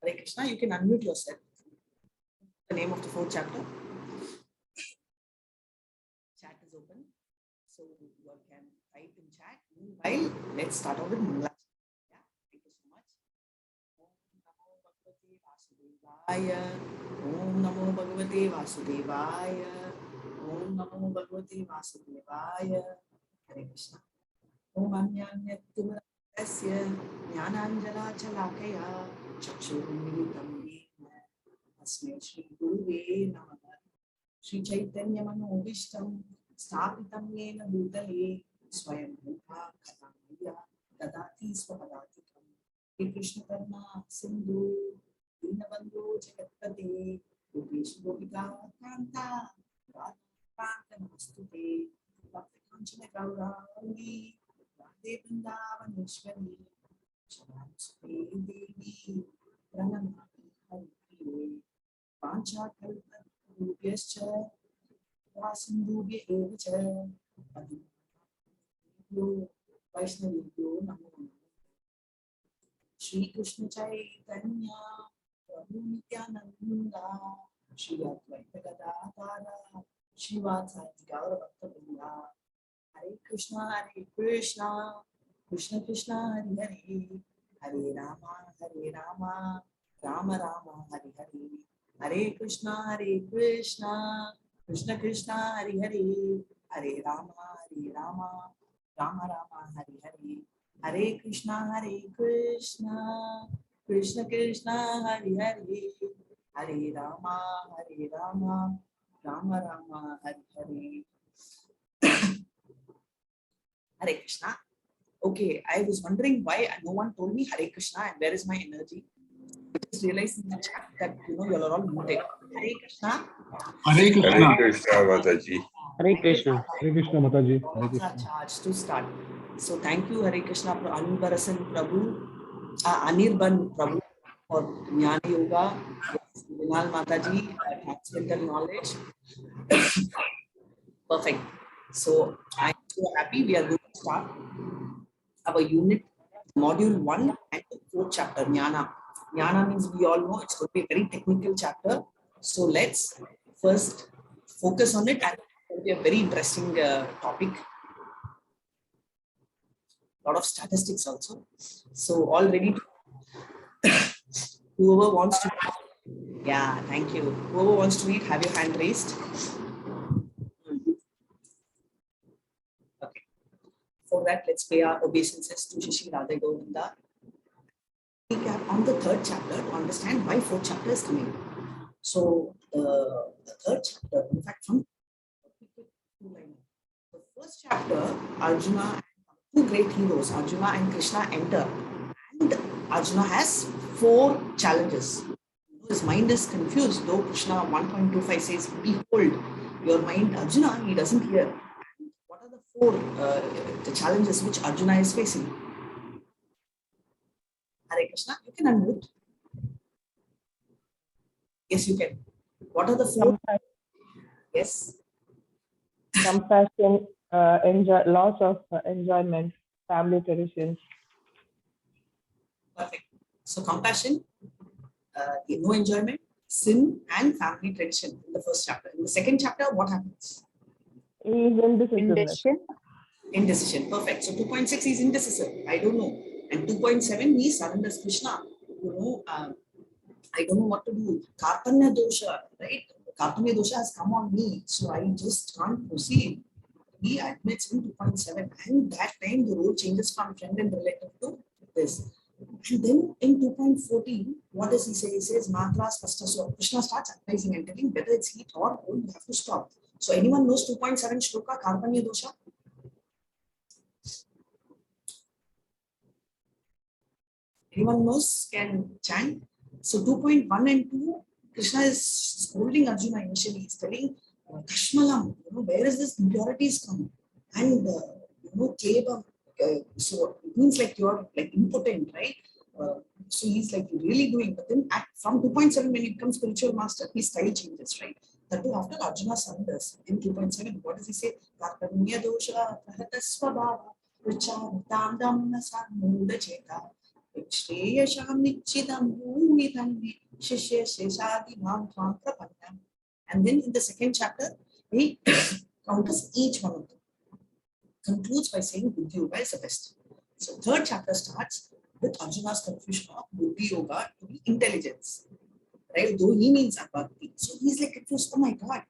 Hare Krishna, you can unmute yourself. The name of the 4th chapter. Chat is open, so you all can type in chat. Meanwhile, let's start out with Mangala. Yeah, thank you so much. Om Namo Bhagavate Vasudevaya. Om Namo Bhagavate Vasudevaya. Hare Krishna. Om Anyanyattimarasya Jnananjana Chalakaya Chakshurumilitam Yena Tasmai Shri Guruve Namaha. Shri Chaitanya Manobishtam Sthapitam Yena Bhutale Swayam Bhuta Kathamaya Dadati Swapadatikam. Shri Krishna Karna Sindhu Dinabandhu Jagatpate Gopesh Gopika Kanta Radha Namastute Bhakti Kanchana Gauravangi Radhe Vrindavaneshwari Sharansuke Devi Pranamami Haripriye Pancha Kalpa Rupyascha Vasindubhya Evacha Padmabhyo Vaishnavibhyo Namo Shri Krishna Chaitanya Prabhu Nityananda Shri Advaita Gadadhara Shivasati Gaura Bhaktavrinda. Hare Krishna, Krishna Krishna, Hare Hare, Hare Rama, Rama Rama, Hare Hare, Hare Krishna, Krishna Krishna, Hare Hare, Hare Rama, Rama Rama, Hare Hare, Hare Krishna, Krishna Krishna, Hare Hare, Hare Rama, Rama Rama, Hare Hare. Hare Krishna. Okay, I was wondering why no one told me Hare Krishna and where is my energy. I just realized in the chat that you are all muted. Hare Krishna. Hare Krishna. Hare Krishna, Mataji. Hare Krishna. Hare Krishna, Mataji. Hare Krishna. Charge to start. So thank you, Hare Krishna, Anubarasan Prabhu, Anirban Prabhu for Jnana Yoga, Vinal Mataji, transcendental knowledge. Perfect. So I'm so happy we are going to start our unit, module 1 and the 4th chapter, Jnana. Jnana means we all know it's going to be a very technical chapter. So let's first focus on it, and it will be a very interesting topic. A lot of statistics also. So all ready to whoever wants to, yeah, thank you. Whoever wants to read, have your hand raised. Okay. For that, let's pay our obeisances to Shishi Radha Govinda. Recap on the 3rd chapter to understand why 4th chapter is coming. So the 3rd chapter, in fact, from the 1st chapter, Arjuna, 2 great heroes, Arjuna and Krishna, enter, and Arjuna has 4 challenges. His mind is confused, though Krishna 1.25 says, behold your mind, Arjuna, he doesn't hear. What are the 4 the challenges which Arjuna is facing? Hare Krishna, you can unmute. Yes, you can. What are the 4? Yes. Compassion, loss of enjoyment, family traditions. Perfect. So compassion, no enjoyment, sin, and family tradition in the 1st chapter. In the 2nd chapter, what happens? He is indecisive. Indecision. Perfect. So 2.6 is indecisive. I don't know. And 2.7 he surrenders Krishna. I don't know what to do. Karpanya dosha, right? Karpanya dosha has come on me, so I just can't proceed. He admits in 2.7, and that time the role changes from friend and relative to this. And then in 2.14, what does he say? He says, Matra Spasta. So Krishna starts advising and telling whether it's heat or cold, you have to stop. So anyone knows 2.7 shloka, Karpanya dosha? Anyone knows, can chant? So 2.1 and 2, Krishna is scolding Arjuna initially. He's telling, Kashmalam, where is this impurities come? And, Klebam, so it means like you're like impotent, right? So he's like really doing, but then from 2.7, when it becomes spiritual master, his style changes, right? That too after Arjuna surrenders in 2.7, what does he say? Karpanya dosha prahatasvabhava prachantam damnasa muda cheta Shreyasham nichidam bhumi dhanne shishya sheshadi mam tham prapannam. And then in the second chapter, he counters each one of them. Concludes by saying Buddhi Yoga is the best. So third chapter starts with Arjuna's confusion of Buddhi Yoga to be intelligence. Right? Though he means Bhakti. So he's like confused, oh my God,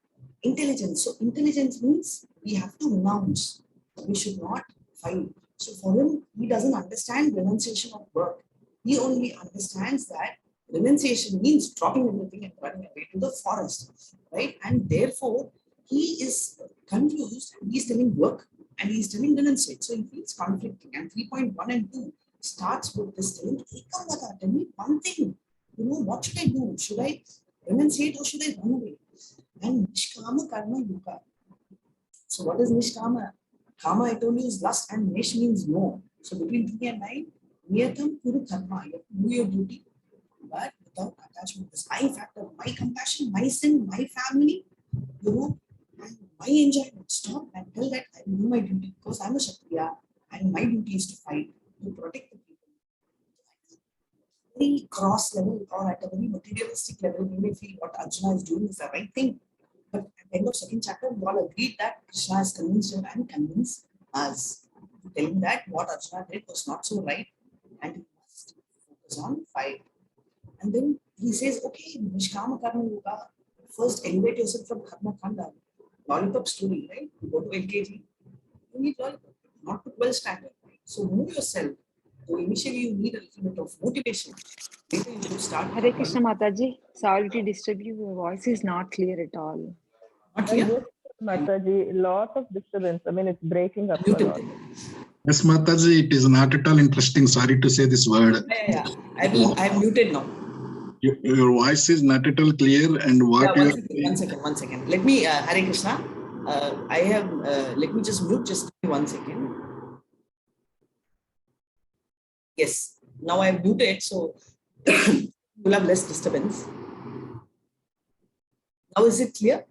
intelligence. So intelligence means we have to renounce. We should not fight. So for him, he doesn't understand renunciation of work. He only understands that renunciation means dropping everything and running away to the forest. Right? And therefore, he is confused and he's telling work and he's telling renunciate. So he feels conflicting. And 3.1 and 2 starts with this telling, Ekavada, tell me one thing. You know, what should I do? Should I renunciate or should I run away? And Nishkama Karma Yoga. So what is Nishkama? Kama, I told you, is lust, and Nish means no. So between 3 and 9, Niyatam Kuru Karma, you have to do your duty, but without attachment. This my factor, my compassion, my sin, my family, you know, and my enjoyment. Stop and tell that I will do my duty because I'm a Kshatriya and my duty is to fight, to protect the people. Very cross level or at a very materialistic level, you may feel what Arjuna is doing is the right thing. But at the end of second chapter, we all agreed that Krishna has convinced him and convinced us, telling that what Arjuna did was not so right and he must focus on fight. And then he says, okay, Nishkama Karma Yoga, first elevate yourself from Karma Kanda. Lollipop story, right? You go to LKG, you need lollipop, not to 12 standard. Right? So move yourself. So initially you need a little bit of motivation. Later you should start. Hare Krishna Mataji, sorry to disturb you. Your voice is not clear at all. Not clear? Mataji, lot of disturbance. I mean, it's breaking up a lot. Yes, Mataji, it is not at all interesting. Sorry to say this word. Yeah. I'm muted now. Your voice is not at all clear, and what Yeah, you are saying. one second. Let me, Hare Krishna. Let me just mute just 1 second. Yes, now I've muted, so you'll have less disturbance. Now is it clear?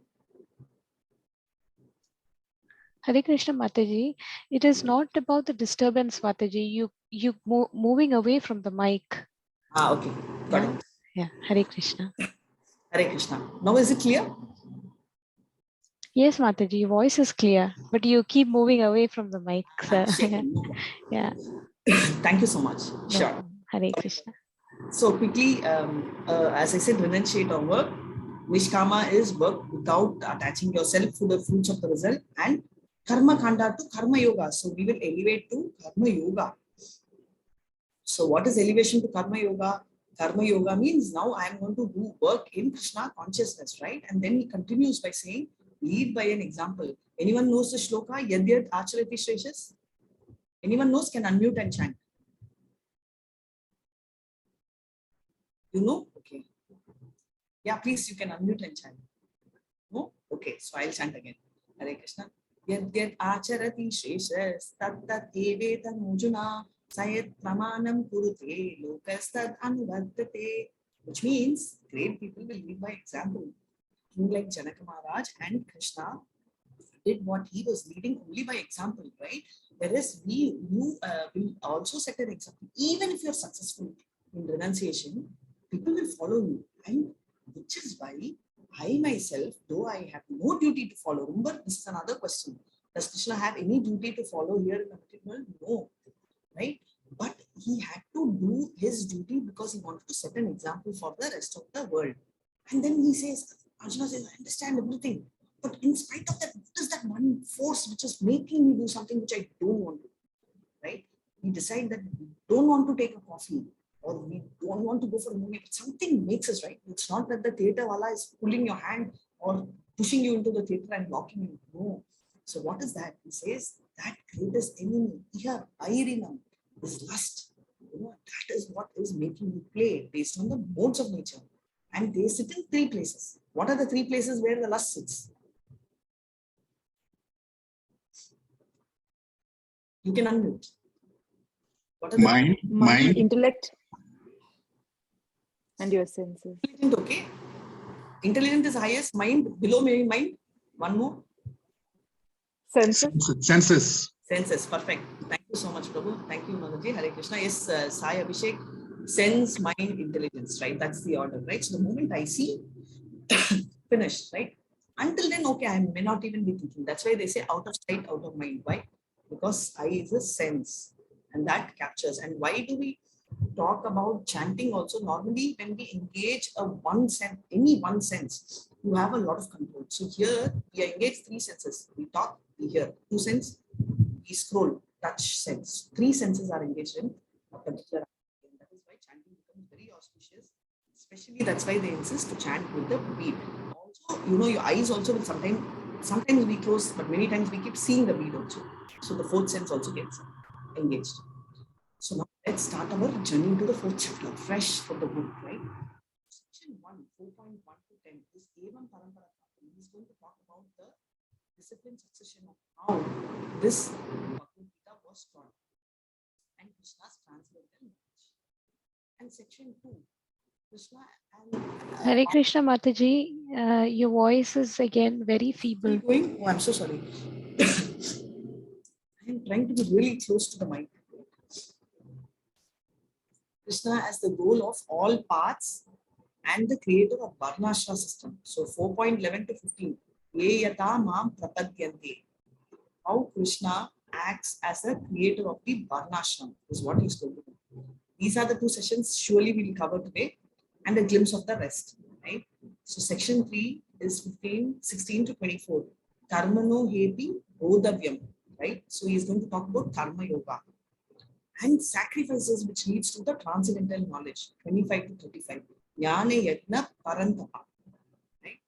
Hare Krishna Mataji, it is not about the disturbance, Mataji. You moving away from the mic. Okay, got it. Yeah, Hare Krishna. Hare Krishna. Now is it clear? Yes, Mataji, your voice is clear, but you keep moving away from the mic. So, yeah. Thank you so much. Sure. Hare Krishna. So quickly, as I said, renunciate or work. Nishkama is work without attaching yourself to the fruits of the result, and Karma Kanda to Karma Yoga. So we will elevate to Karma Yoga. So what is elevation to Karma Yoga? Karma Yoga means now I am going to do work in Krishna consciousness, right? And then he continues by saying, lead by an example. Anyone knows the shloka? Yadyat acharati shreshas? Anyone knows? Can unmute and chant. You know? Okay. Yeah, please, you can unmute and chant. No? Okay, so I'll chant again. Hare Krishna. Yadyat acharati shreshas tat evetan mujuna sayat pramanam kurute lokastad anuvardate. Which means great people will lead by example. Like Janaka Maharaj and Krishna did what he was leading only by example, right? Whereas you will also set an example. Even if you're successful in renunciation, people will follow you. And which is why I myself, though I have no duty to follow, remember, this is another question. Does Krishna have any duty to follow here in the material world? No, right? But he had to do his duty because he wanted to set an example for the rest of the world. And then he says, Arjuna says, I understand everything. But in spite of that, what is that one force which is making me do something which I don't want to do, right? We decide that we don't want to take a coffee or we don't want to go for a movie, but something makes us, right? It's not that the theater wala is pulling your hand or pushing you into the theater and locking you. No. So what is that? He says that greatest enemy, iha airinam, is lust. You know, that is what is making you play based on the modes of nature. And they sit in 3 places. What are the 3 places where the lust sits? You can unmute. What are the Mind, Intellect, and your senses. Intelligent, okay. Intelligent is highest. Mind, below maybe mind. One more. Senses. senses. Senses, perfect. Thank you so much, Prabhu. Thank you, Manaji. Hare Krishna. Yes, Sai Abhishek, sense, mind, intelligence, right? That's the order, right? So the moment I see, finished, right? Until then, okay, I may not even be thinking. That's why they say out of sight, out of mind. Why? Because eye is a sense and that captures. And why do we talk about chanting also? Normally, when we engage a one sense, any one sense, you have a lot of control. So here we engage three senses. We talk, we hear. Two sense, we scroll, touch sense. Three senses are engaged in a particular action. That is why chanting becomes very auspicious. Especially that's why they insist to chant with the beat. Also, your eyes also will sometimes we close, but many times we keep seeing the beat also. So the fourth sense also gets engaged. So now let's start our journey to the fourth chapter, fresh from the book, right? Section 1, 4.1 to 10 is Evam Parampara. He's going to talk about the discipline succession of how this Bhagavad Gita was taught and Krishna's transcendental knowledge. And section 2, Krishna and Hare Krishna Mataji, your voice is again very feeble. going. Oh, I'm so sorry. I'm trying to be really close to the mic. Krishna as the goal of all paths and the creator of Varnashra system. So 4.11 to 15. Ye yata mam prapadyante. How Krishna acts as the creator of the Varnashram is what he's going to do. These are the two sessions surely we will cover today and a glimpse of the rest. Right? So section 3 is 16 to 24. Karmano hepi bodhavyam. Right? So he's going to talk about karma yoga and sacrifices which leads to the transcendental knowledge, 25 to 35. Jnana yajna parantapa. Right?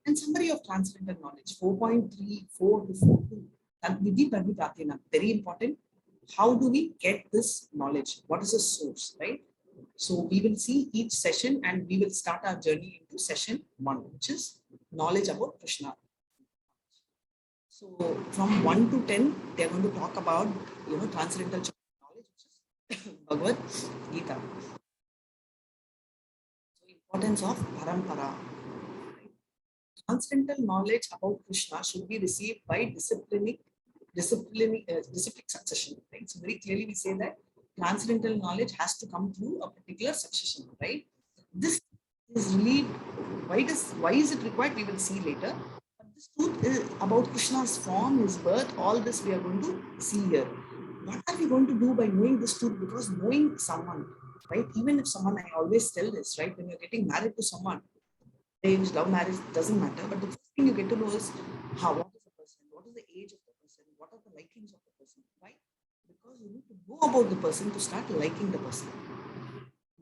And summary of transcendental knowledge, 4.34 to 4.2. Tadvidhi pradipratena, very important. How do we get this knowledge? What is the source, right? So we will see each session and we will start our journey into session 1, which is knowledge about Krishna. So from 1 to 10, they are going to talk about transcendental knowledge, which is Bhagavad Gita. So importance of parampara. Transcendental knowledge about Krishna should be received by disciplic succession. Right? So very clearly we say that transcendental knowledge has to come through a particular succession. Right? This is really why is it required? We will see later. But this truth is about Krishna's form, his birth. All this we are going to see here. What are we going to do by knowing this truth? Because knowing someone, right? Even if someone, I always tell this, right? When you're getting married to someone, age, love marriage, doesn't matter. But the first thing you get to know is what is the person, what is the age of the person, what are the likings of the person. Why? Because you need to know about the person to start liking the person.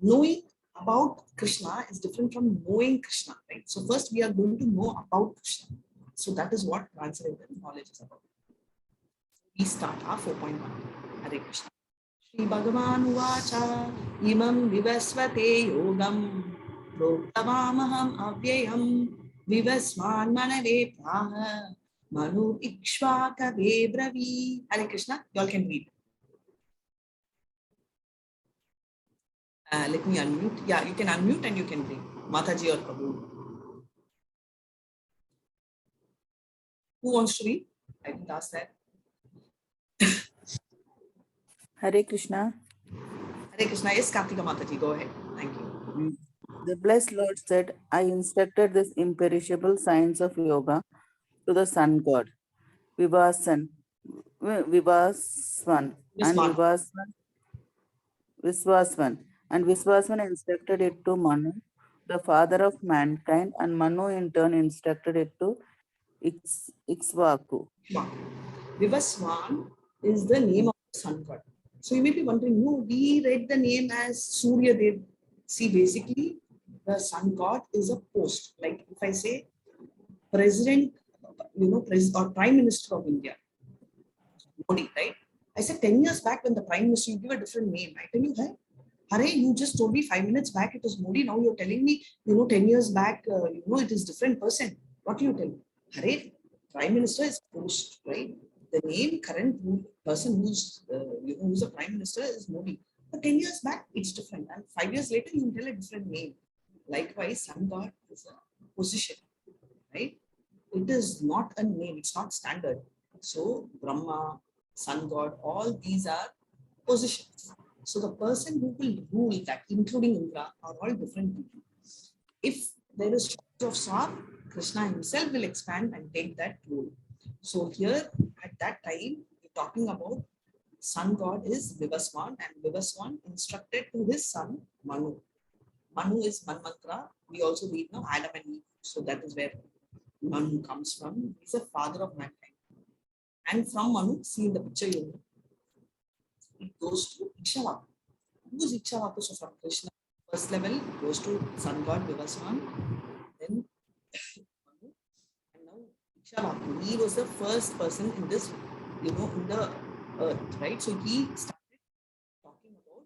Knowing about Krishna is different from knowing Krishna, right? So first we are going to know about Krishna. So that is what transcendental knowledge is about. We start our 4.1. Hare Krishna. Shri Bhagavan Uvacha Imam Vivasvate Yogam Proktamamaham Avyayam Vivasman Manave Praha Manu Ikshvakave Bravi. Hare Krishna, you all can read. Let me unmute. Yeah, you can unmute and you can read. Mataji or Prabhu. Who wants to read? I didn't ask that. Hare Krishna. Hare Krishna. Yes, Kartika Mataji, go ahead. Thank you. The blessed Lord said, I instructed this imperishable science of yoga to the sun god, Vivaswan, and Viswaswan instructed it to Manu, the father of mankind, and Manu in turn instructed it to Ikshvaku. Vivaswan is the name of the sun god. So you may be wondering, no, we read the name as Surya Dev. See, basically, the sun god is a post. Like if I say president, or prime minister of India, Modi, right? I said 10 years back when the prime minister, you give a different name. I tell you, hey, Hare, you just told me 5 minutes back it was Modi. Now you're telling me, 10 years back, it is different person. What do you tell me? Hare, prime minister is post, right? The name current person who's a prime minister is Modi. But 10 years back, it's different. And 5 years later, you tell a different name. Likewise, sun god is a position, right? It is not a name. It's not standard. So Brahma, sun god, all these are positions. So the person who will rule that, including Indra, are all different people. If there is shortage of swan, Krishna himself will expand and take that role. So here at that time, we're talking about sun god is Vivaswan, and Vivaswan instructed to his son Manu. Manu is Manmantra. We also read now Adam and Eve. So that is where Manu comes from. He's a father of mankind. And from Manu, see in the picture you know, it goes to Ikshavaku. Who is Ikshavaku? So from Krishna, first level goes to sun god Vivaswan, then Manu, and now Ikshavaku. He was the first person in this, in the earth, right? So he started talking about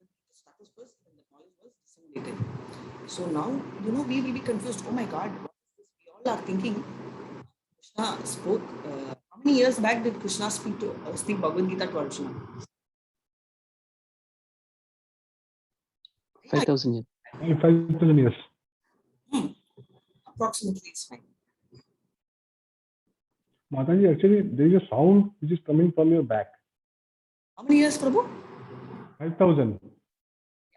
the status first when the knowledge was disseminated. So now, we will be confused. Oh my God, what is this? We all are thinking Krishna spoke. How many years back did Krishna speak Bhagavad Gita to Arjuna? 5,000 years. 5,000 years. Approximately, it's fine. Mataji, actually, there is a sound which is coming from your back. How many years, Prabhu? 5,000.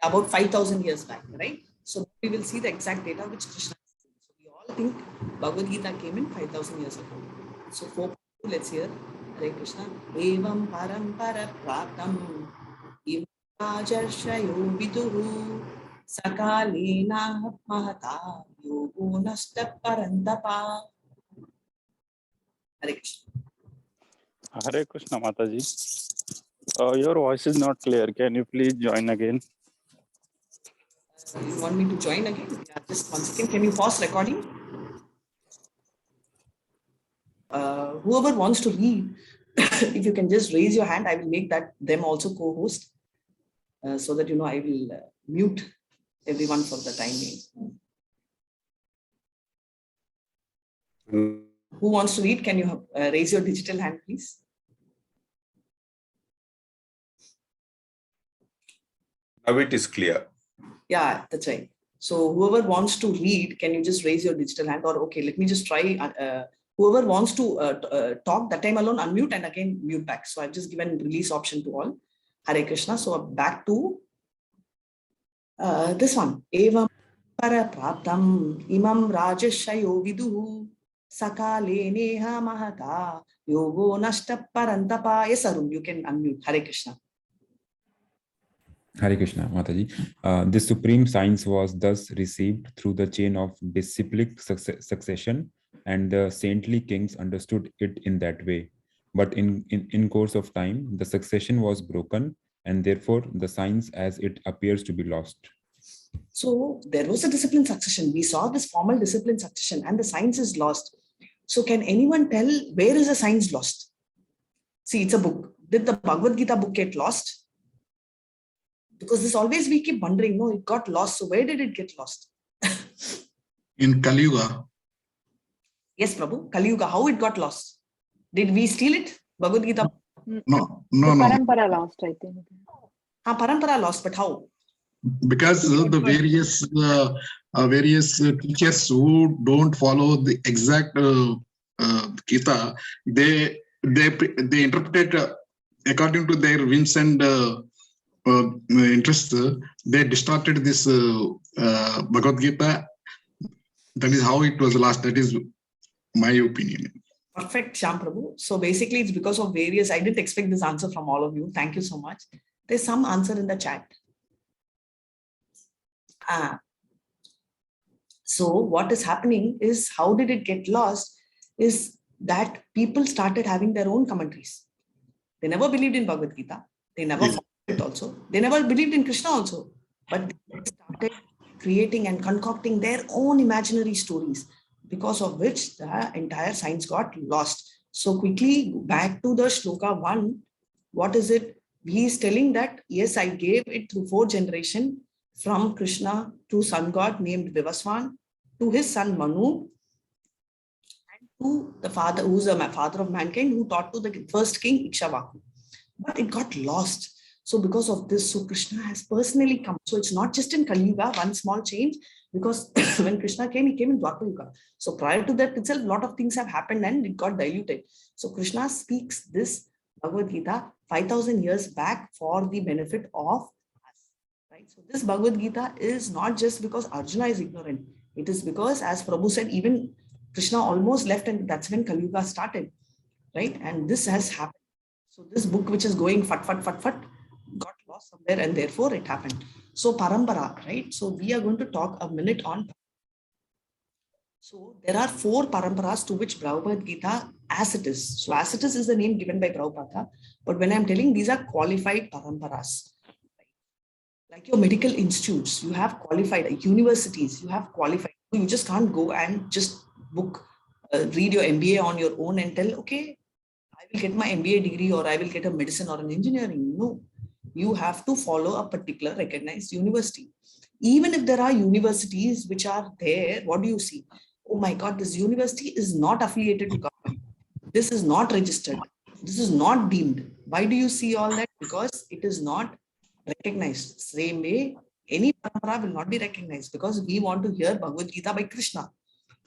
About 5,000 years back, right? So we will see the exact data which Krishna is saying. So we all think Bhagavad Gita came in 5,000 years ago. So 4, let's hear. Hare Krishna. Evam parampara pratam im rajarshayo viduhu sakalena mahata yogo nasta parantapa. Hare Krishna. Hare Krishna, Mataji. Your voice is not clear. Can you please join again? You want me to join again? Yeah, just 1 second. Can you pause recording? Whoever wants to read, if you can just raise your hand, I will make them also co-host, so that I will mute everyone for the time being. Who wants to read? Can you raise your digital hand, please? Now it is clear. Yeah, that's right. So whoever wants to read, can you just raise your digital hand? Or okay, let me just try. Whoever wants to talk, that time alone, unmute and again mute back. So I've just given release option to all. Hare Krishna. So back to this one. Evam parapraptam imam rajashayo viduhu sakale neha mahata yogo nashta parantapa. Yes, Arun, you can unmute. Hare Krishna. Hare Krishna, Mataji. This supreme science was thus received through the chain of disciplic succession, and the saintly kings understood it in that way. But in course of time, the succession was broken, and therefore the science as it appears to be lost. So there was a discipline succession. We saw this formal discipline succession, and the science is lost. So can anyone tell where is the science lost? See, it's a book. Did the Bhagavad Gita book get lost? Because this always we keep wondering, no, it got lost. So where did it get lost? In Kali Yuga. Yes, Prabhu. Kali Yuga, how it got lost? Did we steal it? Bhagavad Gita? No. Parampara lost, I think. Parampara lost, but how? Because the various teachers who don't follow the exact Gita, they interpret according to their whims and interests. They distorted this Bhagavad Gita. That is how it was lost. That is my opinion. Perfect, Shyam Prabhu. So basically, it's because of various. I didn't expect this answer from all of you. Thank you so much. There's some answer in the chat. So what is happening is, how did it get lost? Is that people started having their own commentaries. They never believed in Bhagavad Gita. They never followed it also. They never believed in Krishna also. But they started creating and concocting their own imaginary stories, because of which the entire science got lost. So quickly back to the Shloka 1. What is it? He is telling that, yes, I gave it through 4 generations, from Krishna to sun god named Vivaswan, to his son Manu, and to the father, who's a father of mankind, who taught to the first king Ikshavaku. But it got lost. So because of this, so Krishna has personally come. So it's not just in Kali Yuga, one small change, because when Krishna came, he came in Dwapara Yuga. So prior to that itself, a lot of things have happened and it got diluted. So Krishna speaks this Bhagavad Gita 5,000 years back for the benefit of us. Right? So this Bhagavad Gita is not just because Arjuna is ignorant. It is because, as Prabhu said, even Krishna almost left, and that's when Kali Yuga started. Right? And this has happened. So this book, which is going fat, got lost somewhere, and therefore it happened. So parampara, right? So we are going to talk a minute on. So there are 4 paramparas to which Bhagavad Gita, as it is. So as it is the name given by Prabhupada. But when I'm telling, these are qualified paramparas. Like your medical institutes, you have qualified, universities, you have qualified. You just can't go and just read your MBA on your own and tell, okay, I will get my MBA degree or I will get a medicine or an engineering. No, you have to follow a particular recognized university. Even if there are universities which are there, what do you see? Oh my God, this university is not affiliated to government. This is not registered. This is not deemed. Why do you see all that? Because it is not recognized. Same way, any parampara will not be recognized, because we want to hear Bhagavad Gita by Krishna,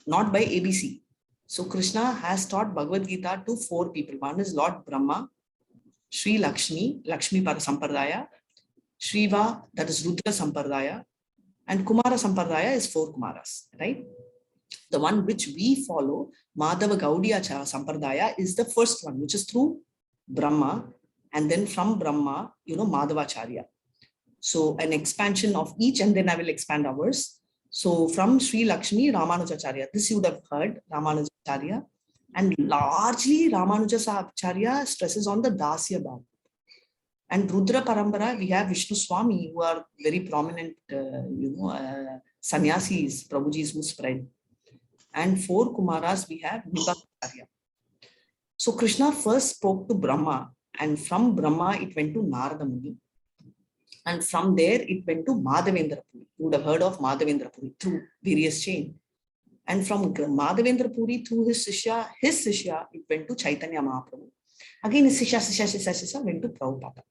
not by ABC. So Krishna has taught Bhagavad Gita to 4 people. One is Lord Brahma, Sri Lakshmi Sampradaya, Shiva, that is Rudra Sampradaya, and Kumara Sampradaya is 4 Kumaras, right? The one which we follow, Madhava Gaudiya Sampradaya, is the first one, which is through Brahma, and then from Brahma, Madhavacharya. So an expansion of each, and then I will expand ours. So from Sri Lakshmi, Ramanujacharya, this you would have heard, Ramanujacharya, and largely Ramanujacharya stresses on the Dasya Bhav. And Rudra Parampara, we have Vishnu Swami, who are very prominent, sannyasis, Prabhuji's who spread. And 4 Kumaras, we have Nibakacharya. So Krishna first spoke to Brahma, and from Brahma, it went to Narada Muni. And from there, it went to Madhavendra Puri. You would have heard of Madhavendra Puri through various chain. And from Madhavendra Puri, through his Shishya, it went to Chaitanya Mahaprabhu. Again, his Shishya went to Prabhupada.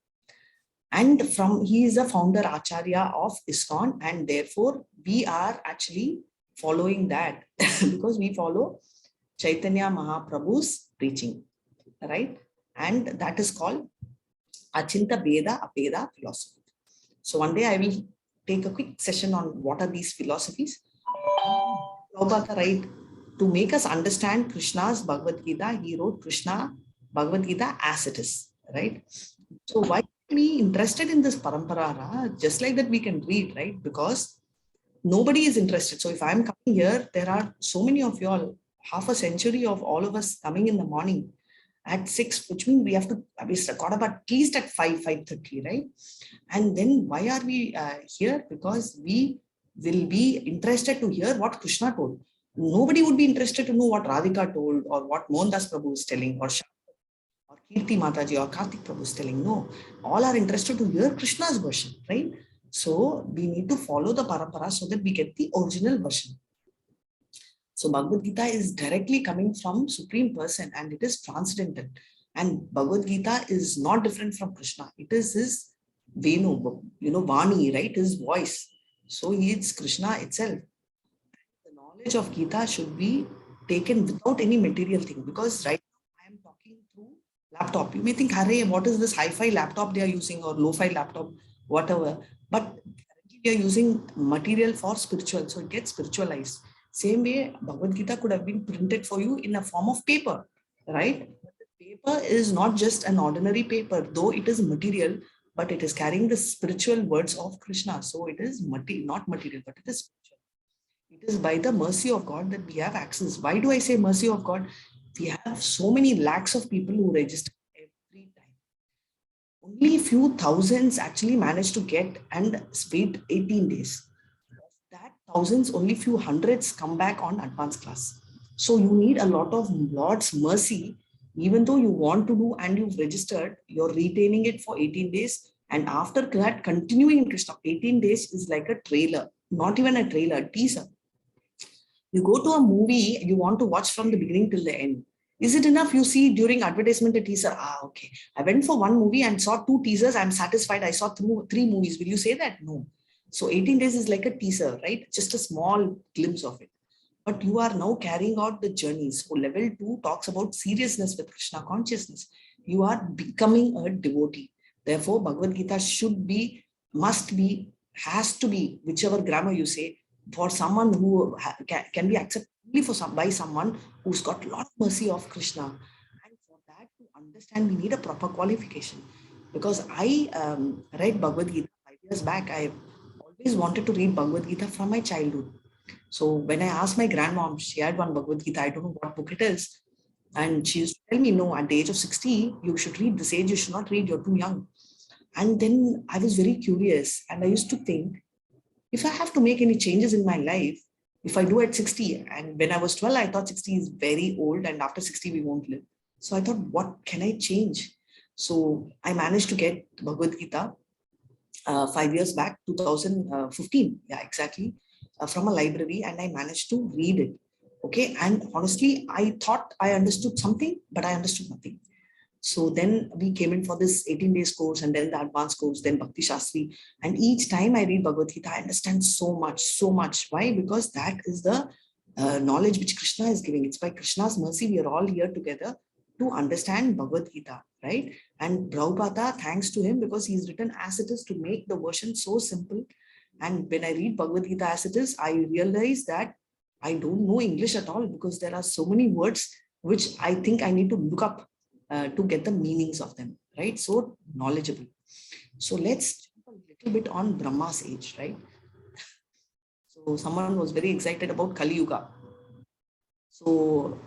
And he is the founder Acharya of ISKCON, and therefore we are actually following that because we follow Chaitanya Mahaprabhu's preaching, right? And that is called Achinta Veda Apeda philosophy. So one day I will take a quick session on what are these philosophies. Prabhupada, right, to make us understand Krishna's Bhagavad Gita, he wrote Krishna Bhagavad Gita as it is, right? So why are we interested in this parampara? Just like that we can read, right? Because nobody is interested. So if I'm coming here, there are so many of you all, half a century of all of us coming in the morning at 6, which means we have to be got up at least at 5:30, right? And then why are we here? Because we will be interested to hear what Krishna told. Nobody would be interested to know what Radhika told or what Mohandas Prabhu is telling or Kirti Mataji or Kartik Prabhu is telling. No, all are interested to hear Krishna's version, right? So we need to follow the parampara so that we get the original version. So Bhagavad Gita is directly coming from Supreme Person and it is transcendental. And Bhagavad Gita is not different from Krishna. It is his Venu, Vani, right? His voice. So it's Krishna itself. The knowledge of Gita should be taken without any material thing, because right now I am talking through laptop. You may think, Hare, what is this hi-fi laptop they are using or lo-fi laptop, whatever. But we are using material for spiritual, so it gets spiritualized. Same way, Bhagavad Gita could have been printed for you in a form of paper, right? But the paper is not just an ordinary paper, though it is material, but it is carrying the spiritual words of Krishna. So it is not material, but it is spiritual. It is by the mercy of God that we have access. Why do I say mercy of God? We have so many lakhs of people who register every time. Only few thousands actually manage to get and wait 18 days. That thousands, only few hundreds come back on advanced class. So you need a lot of Lord's mercy. Even though you want to do and you've registered, you're retaining it for 18 days. And after that, continuing in Krishna, 18 days is like a trailer, not even a trailer, a teaser. You go to a movie, you want to watch from the beginning till the end. Is it enough? You see during advertisement a teaser. Okay. I went for one movie and saw 2 teasers. I'm satisfied. I saw 3 movies. Will you say that? No. So 18 days is like a teaser, right? Just a small glimpse of it. But you are now carrying out the journey. So level 2 talks about seriousness with Krishna consciousness. You are becoming a devotee. Therefore, Bhagavad Gita should be, must be, has to be, whichever grammar you say, for someone who can be accepted only by someone who's got a lot of mercy of Krishna. And for that to understand, we need a proper qualification. Because I read Bhagavad Gita 5 years back. I always wanted to read Bhagavad Gita from my childhood. So when I asked my grandmom, she had one Bhagavad Gita, I don't know what book it is. And she used to tell me, no, at the age of 60, you should read this age, you should not read, you're too young. And then I was very curious and I used to think, if I have to make any changes in my life, if I do at 60, and when I was 12, I thought 60 is very old and after 60, we won't live. So I thought, what can I change? So I managed to get Bhagavad Gita 5 years back, 2015, yeah, exactly, from a library, and I managed to read it. Okay, and honestly, I thought I understood something, but I understood nothing. So then we came in for this 18 days course and then the advanced course, then Bhakti Shastri. And each time I read Bhagavad Gita, I understand so much. Why? Because that is the knowledge which Krishna is giving. It's by Krishna's mercy, we are all here together to understand Bhagavad Gita, right? And Prabhupada, thanks to him, because he's written as it is to make the version so simple. And when I read Bhagavad Gita as it is, I realize that I don't know English at all because there are so many words which I think I need to look up to get the meanings of them, right? So knowledgeable. So let's jump a little bit on Brahma's age, right? So someone was very excited about Kali Yuga. So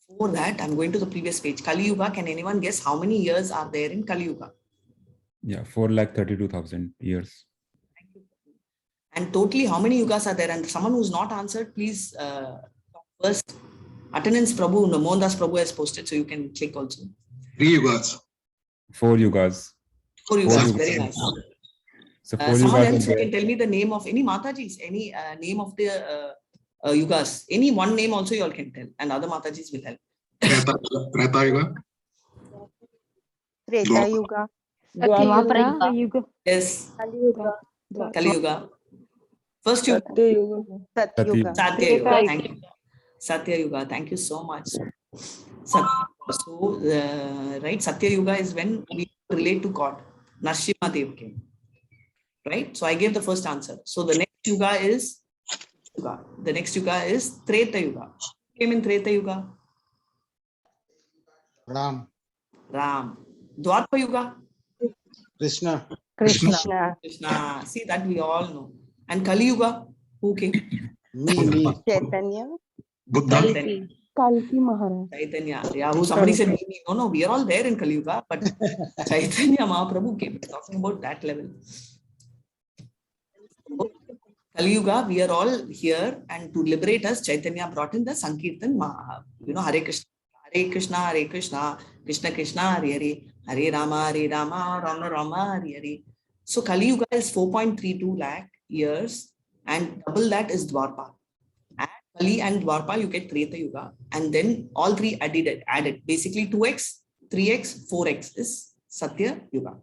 before that, I'm going to the previous page. Kali Yuga, can anyone guess how many years are there in Kali Yuga? Yeah, 432,000 years. And totally, how many yugas are there? And someone who's not answered, please first. Attendance Prabhu, no, Mohandas Prabhu has posted, so you can click also. 3 yugas. 4 yugas. 4 yugas, very nice. So 4 someone yugas else who can tell me the name of any Matajis, any name of the yugas. Any one name also you all can tell, and other Matajis will help. Treta Yuga. Treta Yuga. Satyayuga. Yuga. Yes. Kali Yuga. First you. Satya Yuga. Satya Yuga. Thank you. Satya Yuga. Thank you so much. So, right, Satya Yuga is when we relate to God. Narsimha Dev came. Right? So I gave the first answer. So the next Yuga is Yuga. The next Yuga is Treta Yuga. Who came in Treta Yuga? Ram. Dwapara Yuga? Krishna. Krishna. See, that we all know. And Kali Yuga? Who came? Me. Chaitanya. Buddha. Kalki Maharaj. Chaitanya. Yeah, who somebody said me. No, we are all there in Kali Yuga, but Chaitanya Mahaprabhu came. Talking about that level. Kali Yuga, we are all here, and to liberate us, Chaitanya brought in the Sankirtan, Hare Krishna. Hare Krishna, Hare Krishna, Krishna Krishna, Hare Hare, Hare Rama, Rama Rama, Hare Hare. So Kali Yuga is 4.32 lakh years, and double that is Dwapara. Add Kali and Dwapara, you get Treta Yuga, and then all three added. Basically 2x, 3x, 4x is Satya Yuga.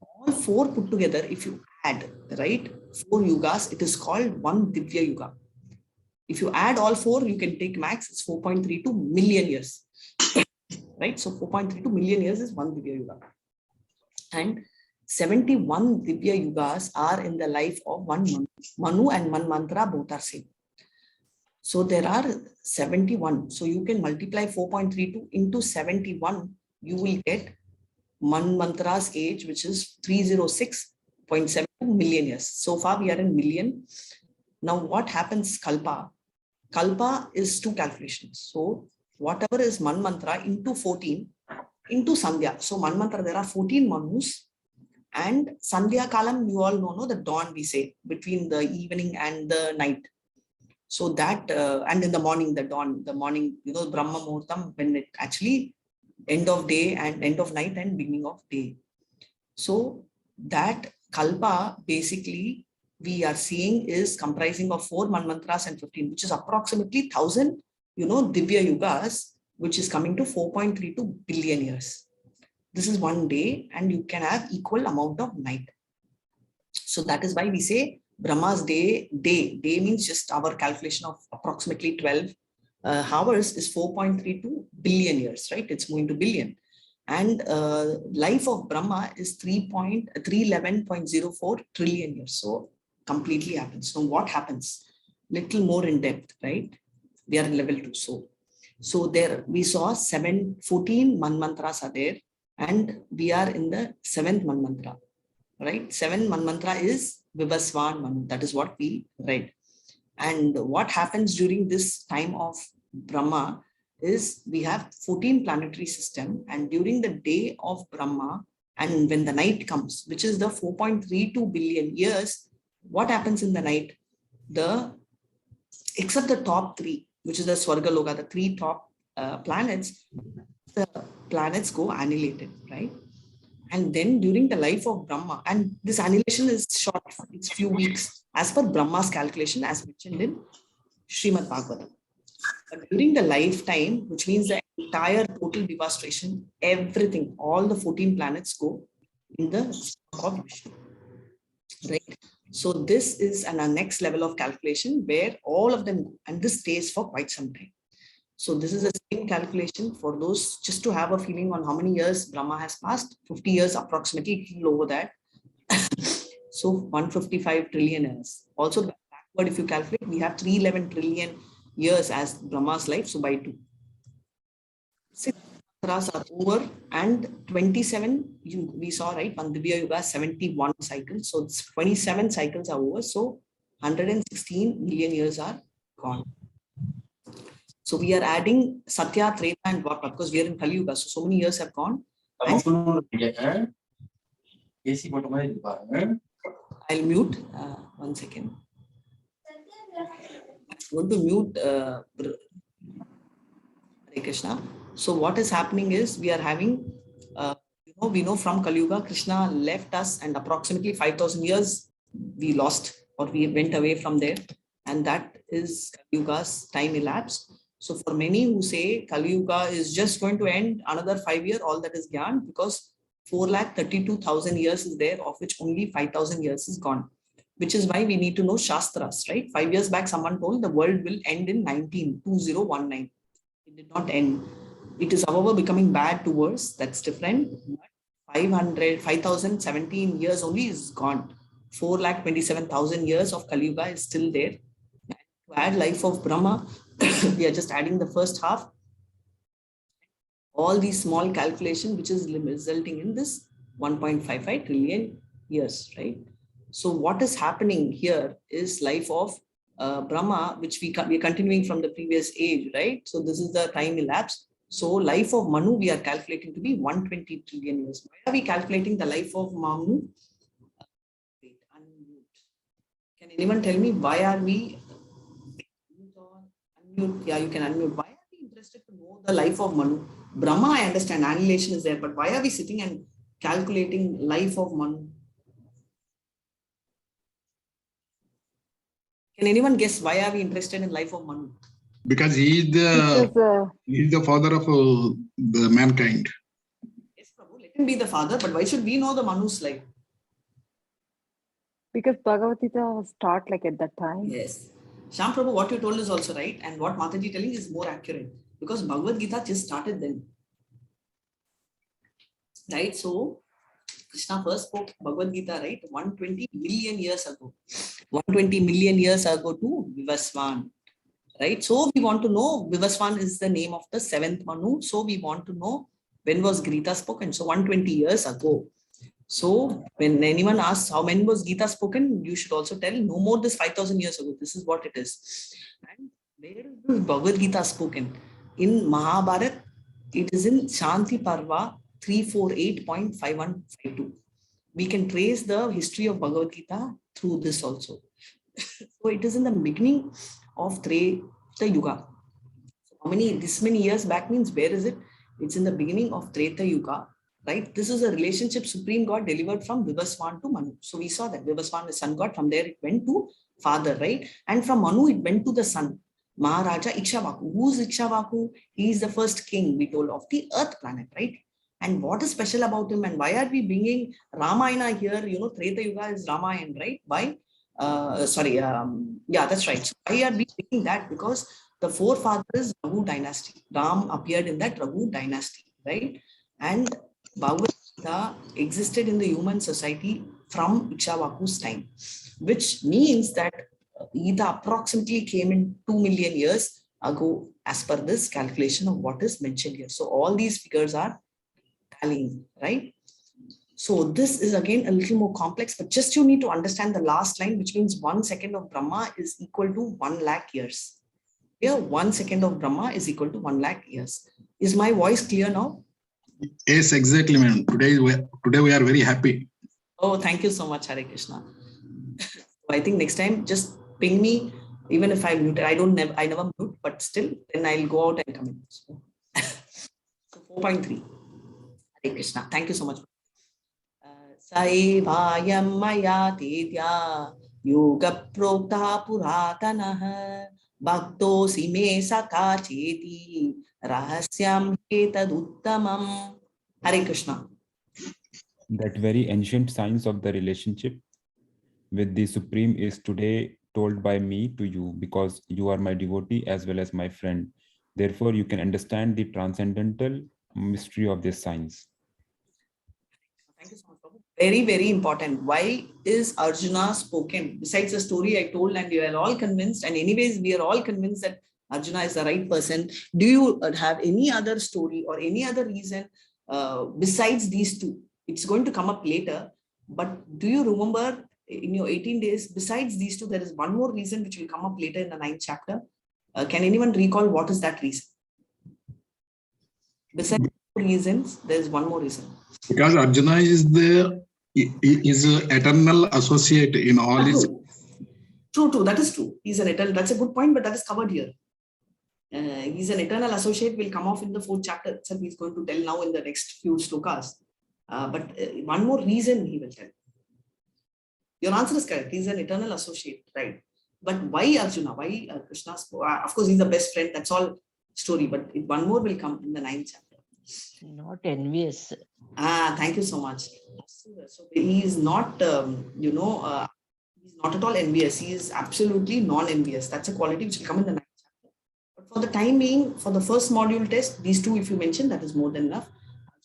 All 4 put together, if you add, right, 4 yugas, it is called one Divya Yuga. If you add all 4, you can take max, it's 4.32 million years. Right? So 4.32 million years is one Divya Yuga. And 71 Divya Yugas are in the life of one Manu. Manu and Manmantra both are same. So there are 71. So you can multiply 4.32 into 71. You will get Manmantra's age, which is 306.7 million years. So far we are in million. Now what happens Kalpa? Kalpa is 2 calculations. So whatever is Manmantra into 14 into Sandhya. So Manmantra, there are 14 Manus, and Sandhya Kalam, you all know the dawn, we say, between the evening and the night. So that, and in the morning, the dawn, the morning, Brahma Muhurtam, when it actually end of day and end of night and beginning of day. So that Kalpa basically we are seeing is comprising of 4 Manmantras and 15, which is approximately 1000, Divya Yugas which is coming to 4.32 billion years. This is one day, and you can have equal amount of night. So that is why we say Brahma's day means just our calculation of approximately 12 hours is 4.32 billion years, right? It's moving to billion. And life of Brahma is 311.04 trillion years. So completely happens. So what happens? Little more in depth, right? We are in level 2. So there we saw 14 Manmantras are there, and we are in the 7th Manmantra, right? 7th Manmantra is Vivasvan Manu. That is what we read. And what happens during this time of Brahma is we have 14 planetary system, and during the day of Brahma and when the night comes, which is the 4.32 billion years, what happens in the night? Except the top 3, which is the Swargaloka, the 3 top planets, the planets go annihilated, right? And then during the life of Brahma, and this annihilation is short, it's few weeks, as per Brahma's calculation, as mentioned in Srimad Bhagavatam. But during the lifetime, which means the entire total devastation, everything, all the 14 planets go in the stomach of Vishnu, right? So this is a next level of calculation where all of them go, and this stays for quite some time. So this is the same calculation for those, just to have a feeling on how many years Brahma has passed, 50 years approximately, a little over that. So 155 trillion years. Also backward, if you calculate, we have 311 trillion years as Brahma's life, so by 2. 6 mantras are over, and 27, we saw, right, Pandibya Yuga 71 cycles, so it's 27 cycles are over, so 116 million years are gone. So we are adding Satya, Treta and Dwapara because we are in Kali Yuga, so many years have gone. I'll mute, 1 second. I'm going to mute Hare Krishna. So what is happening is we are having, we know from Kali Yuga, Krishna left us, and approximately 5,000 years we lost, or we went away from there, and that is Kali Yuga's time elapsed. So for many who say Kali Yuga is just going to end another 5 years, all that is gone, because 432,000 years is there, of which only 5,000 years is gone. Which is why we need to know Shastras, right? 5 years back, someone told the world will end in 2019. It did not end. It is, however, becoming bad to worse. That's different. 5,017 years only is gone. 427,000 years of Kali Yuga is still there. To add life of Brahma, we are just adding the first half. All these small calculation, which is resulting in this 1.55 trillion years, right? So what is happening here is life of Brahma, which we are continuing from the previous age, right? So this is the time elapsed. So life of Manu, we are calculating to be 120 trillion years. Why are we calculating the life of Manu? Wait, unmute. Can anyone tell me why are we unmute? Yeah, you can unmute. Why are we interested to know the life of Manu? Brahma, I understand, annihilation is there, but why are we sitting and calculating life of Manu? Can anyone guess why are we interested in life of Manu? Because he is the father of the mankind. Yes, Prabhu, let him be the father, but why should we know the Manu's life? Because Bhagavad Gita was taught like at that time. Yes. Shyam Prabhu, what you told is also right, and what Mataji telling is more accurate, because Bhagavad Gita just started then. Right? So Krishna first spoke Bhagavad Gita, right? 120 million years ago. 120 million years ago to Vivasvan. Right? So we want to know, Vivasvan is the name of the 7th Manu. So we want to know when was Gita spoken. So 120 years ago. So when anyone asks how when was Gita spoken, you should also tell no more this 5,000 years ago. This is what it is. And where is Bhagavad Gita spoken? In Mahabharata, it is in Shanti Parva 348.5152. We can trace the history of Bhagavad Gita through this also. So it is in the beginning of Treta Yuga. So how many, this many years back means where is it? It's in the beginning of Treta Yuga, right? This is a relationship Supreme God delivered from Vivasvan to Manu. So we saw that Vivasvan is sun god. From there it went to father, right? And from Manu it went to the son. Maharaja Ikshavaku. Who's Ikshavaku? He is the first king, we told, of the earth planet, right? And what is special about him, and why are we bringing Ramayana here? You know, Treta Yuga is Ramayana, right? Why? Yeah, that's right. So why are we bringing that? Because the forefathers Raghu dynasty, Ram appeared in that Raghu dynasty, right? And Bhagavad Gita existed in the human society from Ikshavaku's time, which means that Gita approximately came in 2 million years ago, as per this calculation of what is mentioned here. So all these figures are tallying, right? So this is again a little more complex, but just you need to understand the last line, which means 1 second of Brahma is equal to 1 lakh years. Here, 1 second of Brahma is equal to 1 lakh years. Is my voice clear now? Yes, exactly, man. Today we are very happy. Oh, thank you so much, Hare Krishna. I think next time just ping me, even if I'm muted. I never mute, but still, then I'll go out and come in. So 4.3. Hare Krishna. Thank you so much. Saivayam maya tedya yoga prokta puratanaha bhaktosi me saka cheti rahasyam etaduttamam. Hare Krishna. That very ancient science of the relationship with the Supreme is today told by me to you, because you are my devotee as well as my friend. Therefore, you can understand the transcendental mystery of this science. Thank you so much, Prabhu. Very, very important. Why is Arjuna spoken? Besides the story I told, and you are all convinced, and anyways, we are all convinced that Arjuna is the right person. Do you have any other story or any other reason besides these two? It's going to come up later, but do you remember in your 18 days, besides these two, there is one more reason which will come up later in the 9th chapter? Can anyone recall what is that reason? Besides reasons, there is one more reason. Because Arjuna is an eternal associate in all his. True. That is true. He's an eternal. That's a good point, but that is covered here. He's an eternal associate. Will come off in the 4th chapter itself. He's going to tell now in the next few slokas. But one more reason he will tell. Your answer is correct. He's an eternal associate, right? But why Arjuna? Why Krishna? Of course, he's the best friend. That's all story. But one more will come in the 9th chapter. Not envious. Thank you so much. So he is not, he's not at all envious. He is absolutely non-envious. That's a quality which will come in the 9th chapter. But for the time being, for the first module test, these two, if you mention, that is more than enough.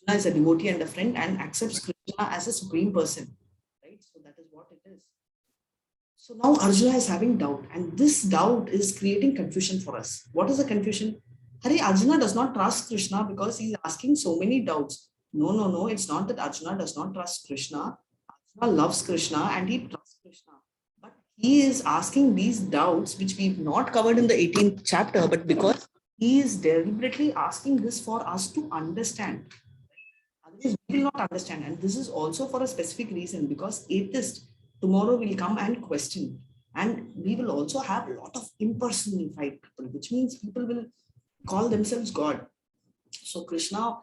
Arjuna is a devotee and a friend and accepts Krishna as a supreme person. Right? So that is what it is. So now Arjuna is having doubt, and this doubt is creating confusion for us. What is the confusion? Hare, Arjuna does not trust Krishna because he's asking so many doubts. No. It's not that Arjuna does not trust Krishna. Arjuna loves Krishna and he trusts Krishna. But he is asking these doubts, which we've not covered in the 18th chapter, but because he is deliberately asking this for us to understand. Otherwise, we will not understand. And this is also for a specific reason, because atheists tomorrow will come and question. And we will also have a lot of impersonified people, which means people will call themselves God. So Krishna,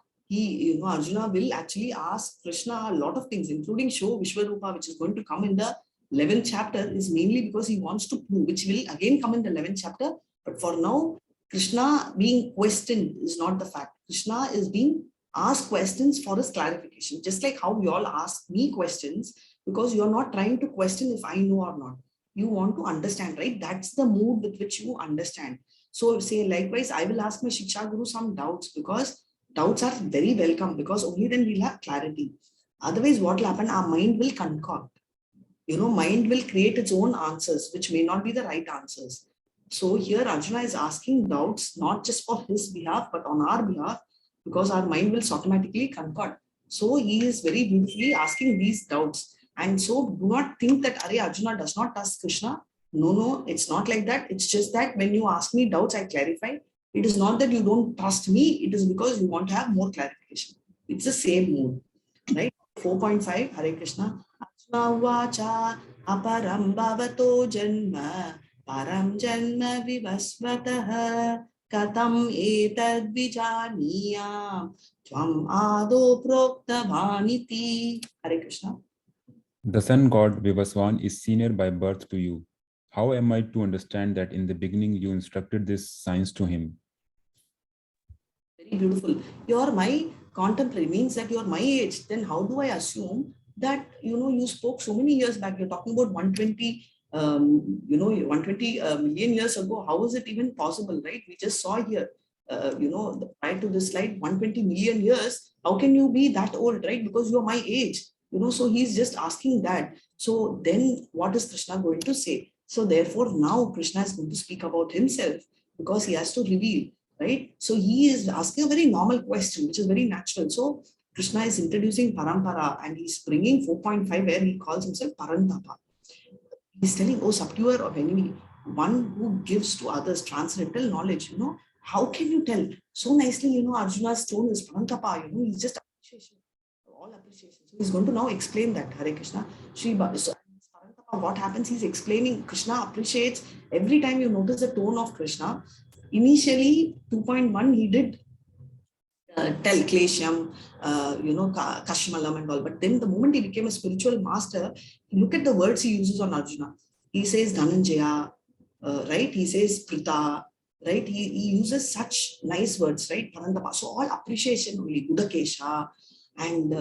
Arjuna will actually ask Krishna a lot of things, including show Vishwarupa, which is going to come in the 11th chapter, is mainly because he wants to prove, which will again come in the 11th chapter. But for now, Krishna being questioned is not the fact. Krishna is being asked questions for his clarification, just like how you all ask me questions, because you're not trying to question if I know or not. You want to understand, right? That's the mood with which you understand. So say likewise, I will ask my Shiksha Guru some doubts, because doubts are very welcome, because only then we'll have clarity. Otherwise, what will happen? Our mind will concoct. Mind will create its own answers, which may not be the right answers. So here Arjuna is asking doubts, not just for his behalf, but on our behalf, because our mind will automatically concoct. So he is very beautifully asking these doubts. And so do not think that Arjuna does not trust Krishna. No, it's not like that. It's just that when you ask me doubts, I clarify. It is not that you don't trust me. It is because you want to have more clarification. It's the same mood, right? 4.5, Hare Krishna. Arjuna vacha aparam bhavato janma param janma vivasvatah katam etad vijaniyam tvam ado prokta bhaniti. Hare Krishna. The sun god Vivaswan is senior by birth to you. How am I to understand that in the beginning you instructed this science to him? Very beautiful. You're my contemporary, means that you're my age. Then how do I assume that, you spoke so many years back? You're talking about 120, 120 million years ago. How is it even possible, right? We just saw here, prior to this slide, 120 million years. How can you be that old, right? Because you're my age, so he's just asking that. So then what is Krishna going to say? So therefore now Krishna is going to speak about himself because he has to reveal. Right? So he is asking a very normal question, which is very natural. So Krishna is introducing Parampara and he's bringing 4.5 where he calls himself Parantapa. He's telling, oh, subduer of enemy, one who gives to others transcendental knowledge, how can you tell? So nicely, Arjuna's tone is Parantapa, he's just appreciation, all appreciation. So he's going to now explain that, Hare Krishna. So Parantapa, what happens, he's explaining, Krishna appreciates, every time you notice the tone of Krishna. Initially, 2.1, he did tell Kleshyam, Kashmalam and all. But then the moment he became a spiritual master, look at the words he uses on Arjuna. He says Dhananjaya, right? He says Prita, right? He uses such nice words, right? Parantapa. So all appreciation only, Udakesha and,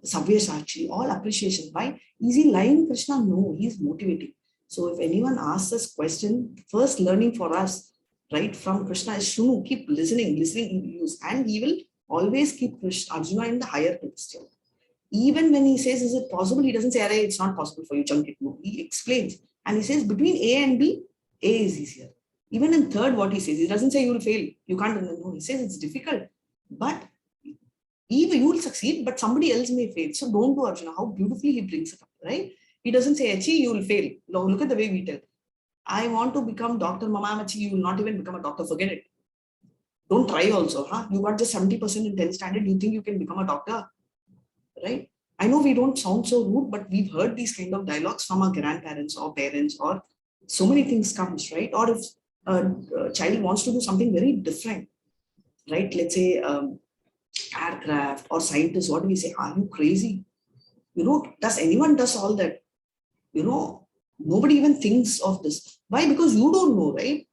Savyasakshi, all appreciation. Why? Is he lying, Krishna? No, he's motivating. So if anyone asks us question, first learning for us, right, from Krishna is Shunu, keep listening use, and he will always keep Arjuna in the higher pedestal. Even when he says, is it possible? He doesn't say, Arey, it's not possible for you, chunk it. No, he explains. And he says, between A and B, A is easier. Even in third, what he says, he doesn't say you will fail. You can't, no, he says it's difficult. But even you will succeed, but somebody else may fail. So don't do Arjuna. How beautifully he brings it up, right? He doesn't say, Achi, you will fail. No, look at the way we tell. I want to become Dr. Mamamachi, you will not even become a doctor. Forget it. Don't try also. Huh? You got just 70% in 10th standard. You think you can become a doctor? Right? I know we don't sound so rude, but we've heard these kind of dialogues from our grandparents or parents, or so many things comes, right? Or if a child wants to do something very different, right? Let's say aircraft or scientists, what do we say? Are you crazy? Does anyone does all that? Nobody even thinks of this. Why? Because you don't know, right?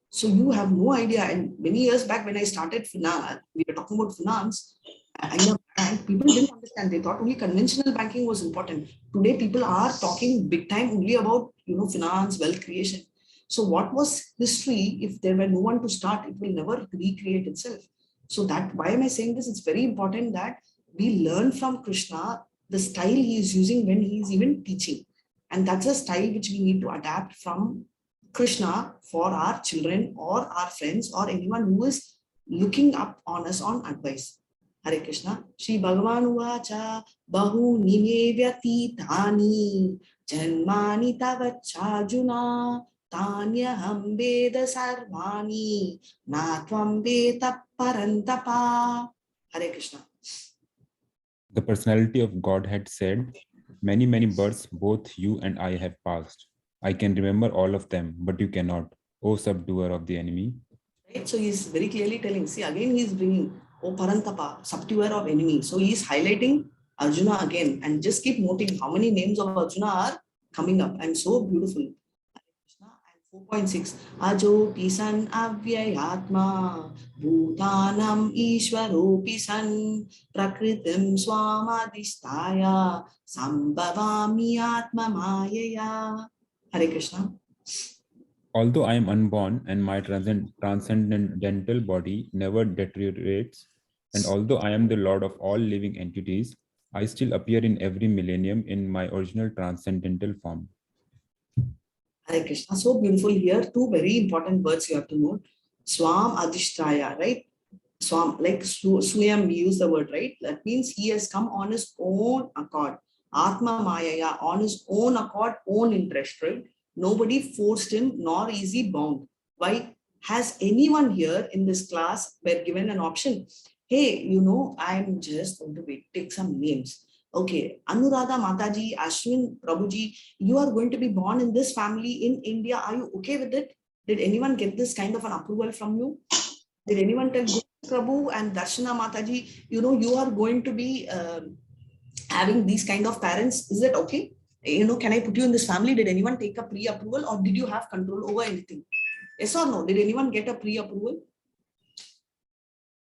So you have no idea. And many years back when I started finance, we were talking about finance, and people didn't understand. They thought only conventional banking was important. Today, people are talking big time only about, finance, wealth creation. So what was history? If there were no one to start, it will never recreate itself. So why am I saying this? It's very important that we learn from Krishna the style he is using when he is even teaching. And that's a style which we need to adapt from Krishna for our children or our friends or anyone who is looking up on us on advice. Hare Krishna. Shri Bhagavan Uvacha Bahu Nime Vyatitani Janmani Tavachajuna Tanya Hambeda Sarvani Natvam Veta Parantapa. Hare Krishna. The personality of God had said, many, many births both you and I have passed. I can remember all of them, but you cannot, O subduer of the enemy. Right? So he's very clearly telling, see, again he's bringing, O Parantapa, subduer of enemy. So he's highlighting Arjuna again, and just keep noting how many names of Arjuna are coming up, and so beautiful. 4.6 Ajo Pisan Avyayatma Bhutanam Ishwaropi San Prakritim Swamadhisthaya Sambhavami Atma Mayaya. Hare Krishna. Although I am unborn and my transcendental body never deteriorates, and although I am the Lord of all living entities, I still appear in every millennium in my original transcendental form. Hare Krishna. So beautiful here. Two very important words you have to note. Swam Adhishtaya, right? Swam, like Swayam, we use the word, right? That means he has come on his own accord. Atma Mayaya, on his own accord, own interest, right? Nobody forced him, nor is he bound. Why? Has anyone here in this class were given an option? Hey, I'm just going to take some names. Okay, Anuradha Mataji, Ashwin Prabhuji, you are going to be born in this family in India. Are you okay with it? Did anyone get this kind of an approval from you? Did anyone tell Guru Prabhu and Darshana Mataji, you are going to be having these kind of parents? Is that okay? Can I put you in this family? Did anyone take a pre-approval, or did you have control over anything? Yes or no? Did anyone get a pre-approval?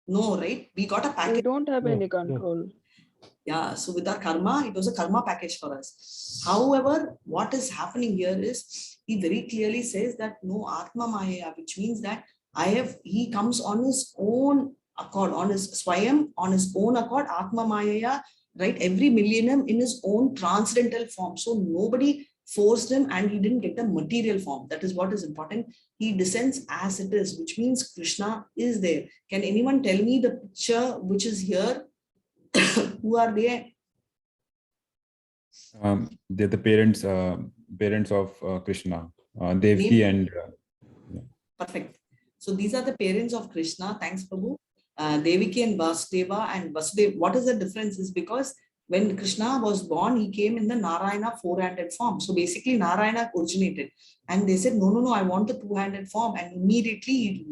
No, right? We got a package. We don't have No, any no. control. Yeah, so with our karma, it was a karma package for us. However, what is happening here is he very clearly says that no Atma Maya, which means that he comes on his own accord, on his Swayam, on his own accord, Atma Maya, right? Every millennium in his own transcendental form. So nobody forced him and he didn't get the material form. That is what is important. He descends as it is, which means Krishna is there. Can anyone tell me the picture which is here? Who are they? They're the parents of Krishna, Devaki Name? and Perfect. So these are the parents of Krishna. Thanks, Prabhu. Devaki and Vasudeva. And Vasudeva, what is the difference is because when Krishna was born, he came in the Narayana four-handed form. So basically Narayana originated. And they said, no, I want the two-handed form. And immediately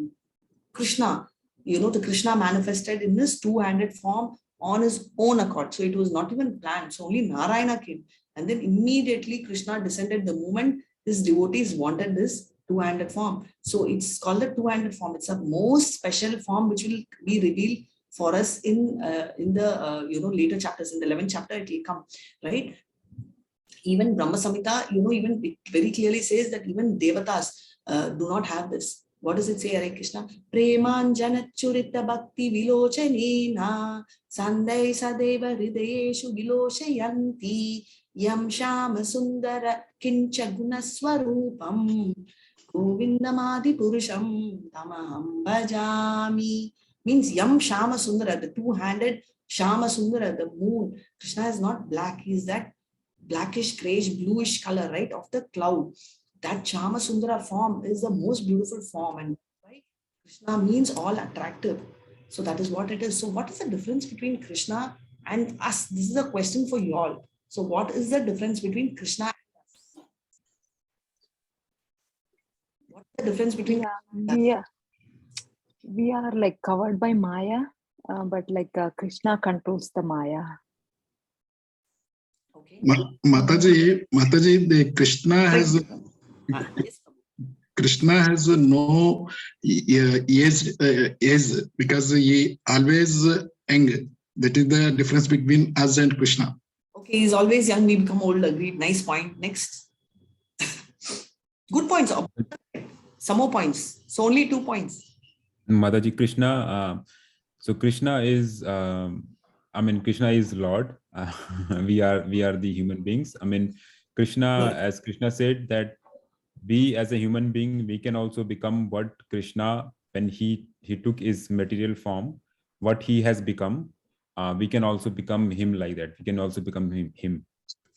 Krishna, the Krishna manifested in this two-handed form on his own accord. So it was not even planned. So only Narayana came. And then immediately Krishna descended the moment his devotees wanted this two-handed form. So it's called the two-handed form. It's a most special form which will be revealed for us in the later chapters. In the 11th chapter, it will come, right? Even Brahma Samhita, even it very clearly says that even Devatas do not have this. What does it say, Hare Krishna? Premanjana churita bhakti vilochanena sandai sadeva hridayeshu viloshayanti yam shama sundara kincha gunaswarupam govindamadi purusham tamaham bhajami. Means yam shama sundara, the two-handed shama sundara, the moon. Krishna is not black, he is that blackish, grayish, bluish color, right, of the cloud. That Shama Sundara form is the most beautiful form, and right? Krishna means all attractive. So that is what it is. So what is the difference between Krishna and us? This is a question for you all. So what is the difference between Krishna and us? What is the difference between we are like covered by Maya, but like Krishna controls the Maya. Okay. Mataji, the Krishna has no age because he always young. That is the difference between us and Krishna. Okay, he's always young, we become old. Agreed. Nice point. Next. Good points. Some more points. So only 2 points. Mataji, Krishna. So Krishna is, Krishna is Lord. We are the human beings. Krishna, as Krishna said, that we as a human being, we can also become what Krishna, when he took his material form, what he has become, we can also become him like that. We can also become him.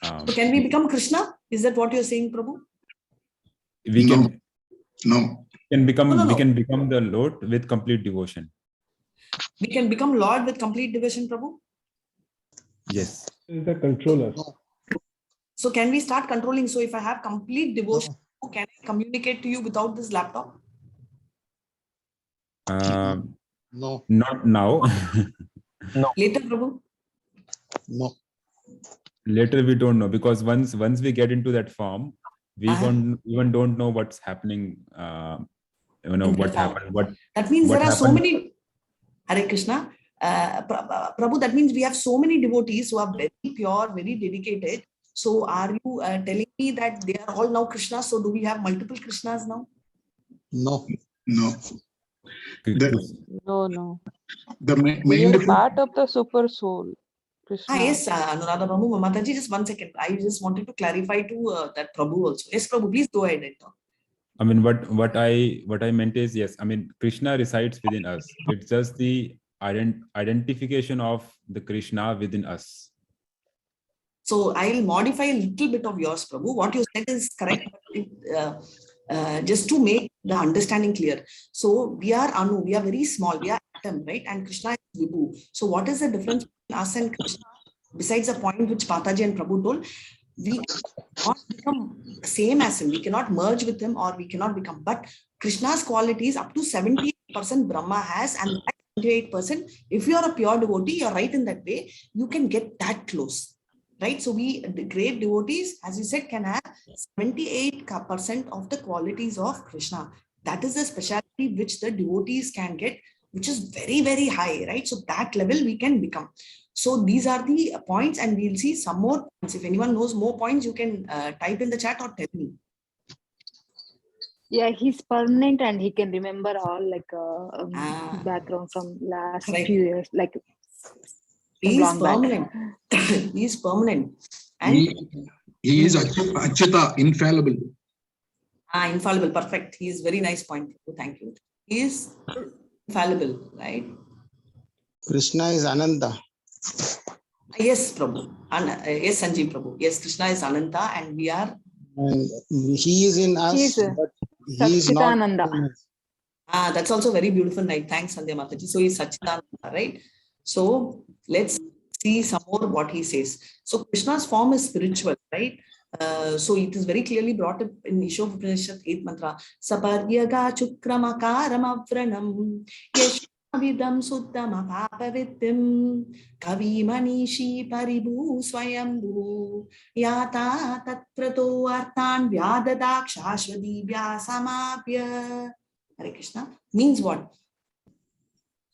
So can we become Krishna? Is that what you're saying, Prabhu? We can. No. We can No. become the Lord with complete devotion. We can become Lord with complete devotion, Prabhu? Yes. Is the controller. So can we start controlling? So if I have complete devotion, can I communicate to you without this laptop? No. Not now. No. Later, Prabhu? No. Later we don't know, because once we get into that form, we even don't know what's happening. What happened. That means what there are so happened. many. Hare Krishna. Prabhu, that means we have so many devotees who are very pure, very dedicated. So are you telling me that they are all now Krishna? So do we have multiple Krishnas now? No. No. No. The main We are difference. part of the super soul. Krishna. Yes, Anuradha Prabhu, Mataji, just 1 second. I just wanted to clarify to that Prabhu also. Yes, Prabhu, please go ahead and talk. What I meant is, yes, Krishna resides within us. It's just the identification of the Krishna within us. So I'll modify a little bit of yours, Prabhu. What you said is correct. Just to make the understanding clear. So we are Anu, we are very small, we are atom, right? And Krishna is Vibhu. So what is the difference between us and Krishna? Besides the point which Pataji and Prabhu told, we cannot become same as him. We cannot merge with him, or we cannot become. But Krishna's qualities up to 78% Brahma has, and 28%, if you are a pure devotee, you're right in that way, you can get that close. right? So the great devotees, as you said, can have 78% of the qualities of Krishna. That is the specialty which the devotees can get, which is very, very high, right? So that level we can become. So these are the points, and we'll see some more points. If anyone knows more points, you can type in the chat or tell me. Yeah, he's permanent and he can remember all like background from last Correct. few years, like from He is long back. permanent. He is permanent. And He is Achyuta, infallible. Infallible, perfect. He is very nice point. Thank you. He is infallible, right? Krishna is Ananta. Yes, Prabhu. Yes, Sanjeev Prabhu. Yes, Krishna is Ananta, and we are. And he is in us, He's but he is not. Satchitananda. That's also very beautiful night. Thanks, Sandhya Mataji. So he's Satchitananda, right? So let's see some more what he says. So Krishna's form is spiritual, right? So it is very clearly brought up in Ishopa Upanishad 8th mantra. Saparyaga chukramakaram avranam yashvidam suddama papavitim kavi manishi paribu swayambhu yata tatprato arthan vyadadakshashvadi vyasamapya. Hare Krishna means what?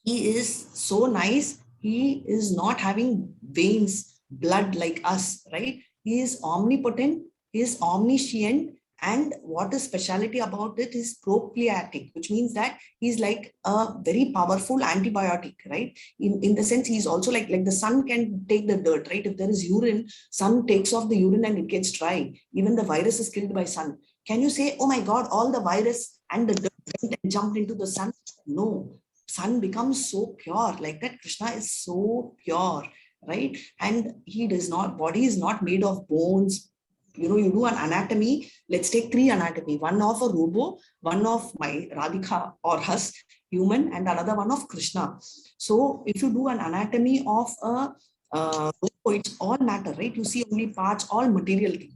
He is so nice. He is not having veins, blood like us, right? He is omnipotent, he is omniscient, and what is speciality about it is prophylactic, which means that he's like a very powerful antibiotic, right? In the sense, he's also like the sun can take the dirt, right? If there is urine, sun takes off the urine and it gets dry. Even the virus is killed by sun. Can you say, oh my God, all the virus and the dirt went and jumped into the sun? No. Sun becomes so pure, like that. Krishna is so pure, right? And he does not, body is not made of bones. You know, you do an anatomy. Let's take 3 anatomy: one of a robo, one of my Radhika or us, human, and another one of Krishna. So if you do an anatomy of a robo, it's all matter, right? You see only parts, all material thing.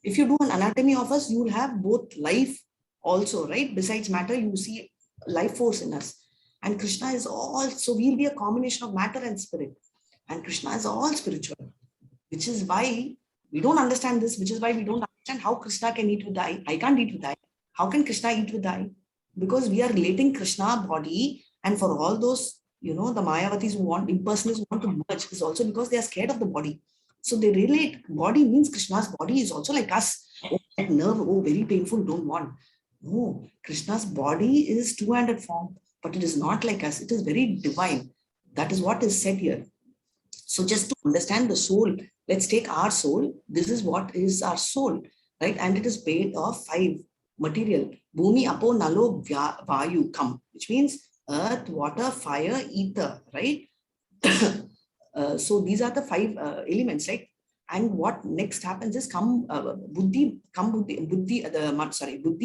If you do an anatomy of us, you will have both life also, right? Besides matter, you see life force in us. And Krishna is all, so we'll be a combination of matter and spirit. And Krishna is all spiritual, which is why we don't understand this, which is why we don't understand how Krishna can eat with the eye. I can't eat with the eye. How can Krishna eat with the eye? Because we are relating Krishna body, and for all those, you know, the Mayavatis who want, impersonalists who want to merge, is also because they are scared of the body. So they relate, body means Krishna's body is also like us. Oh, that nerve, oh, very painful, don't want. No, Krishna's body is two-handed form, but it is not like us. It is very divine. That is what is said here. So just to understand the soul, let's take our soul. This is what is our soul, right? And it is made of 5 material. Bhumi, apo, nalo, vayu, kam, which means earth, water, fire, ether, right? So these are the 5 elements, right? And what next happens is buddhi,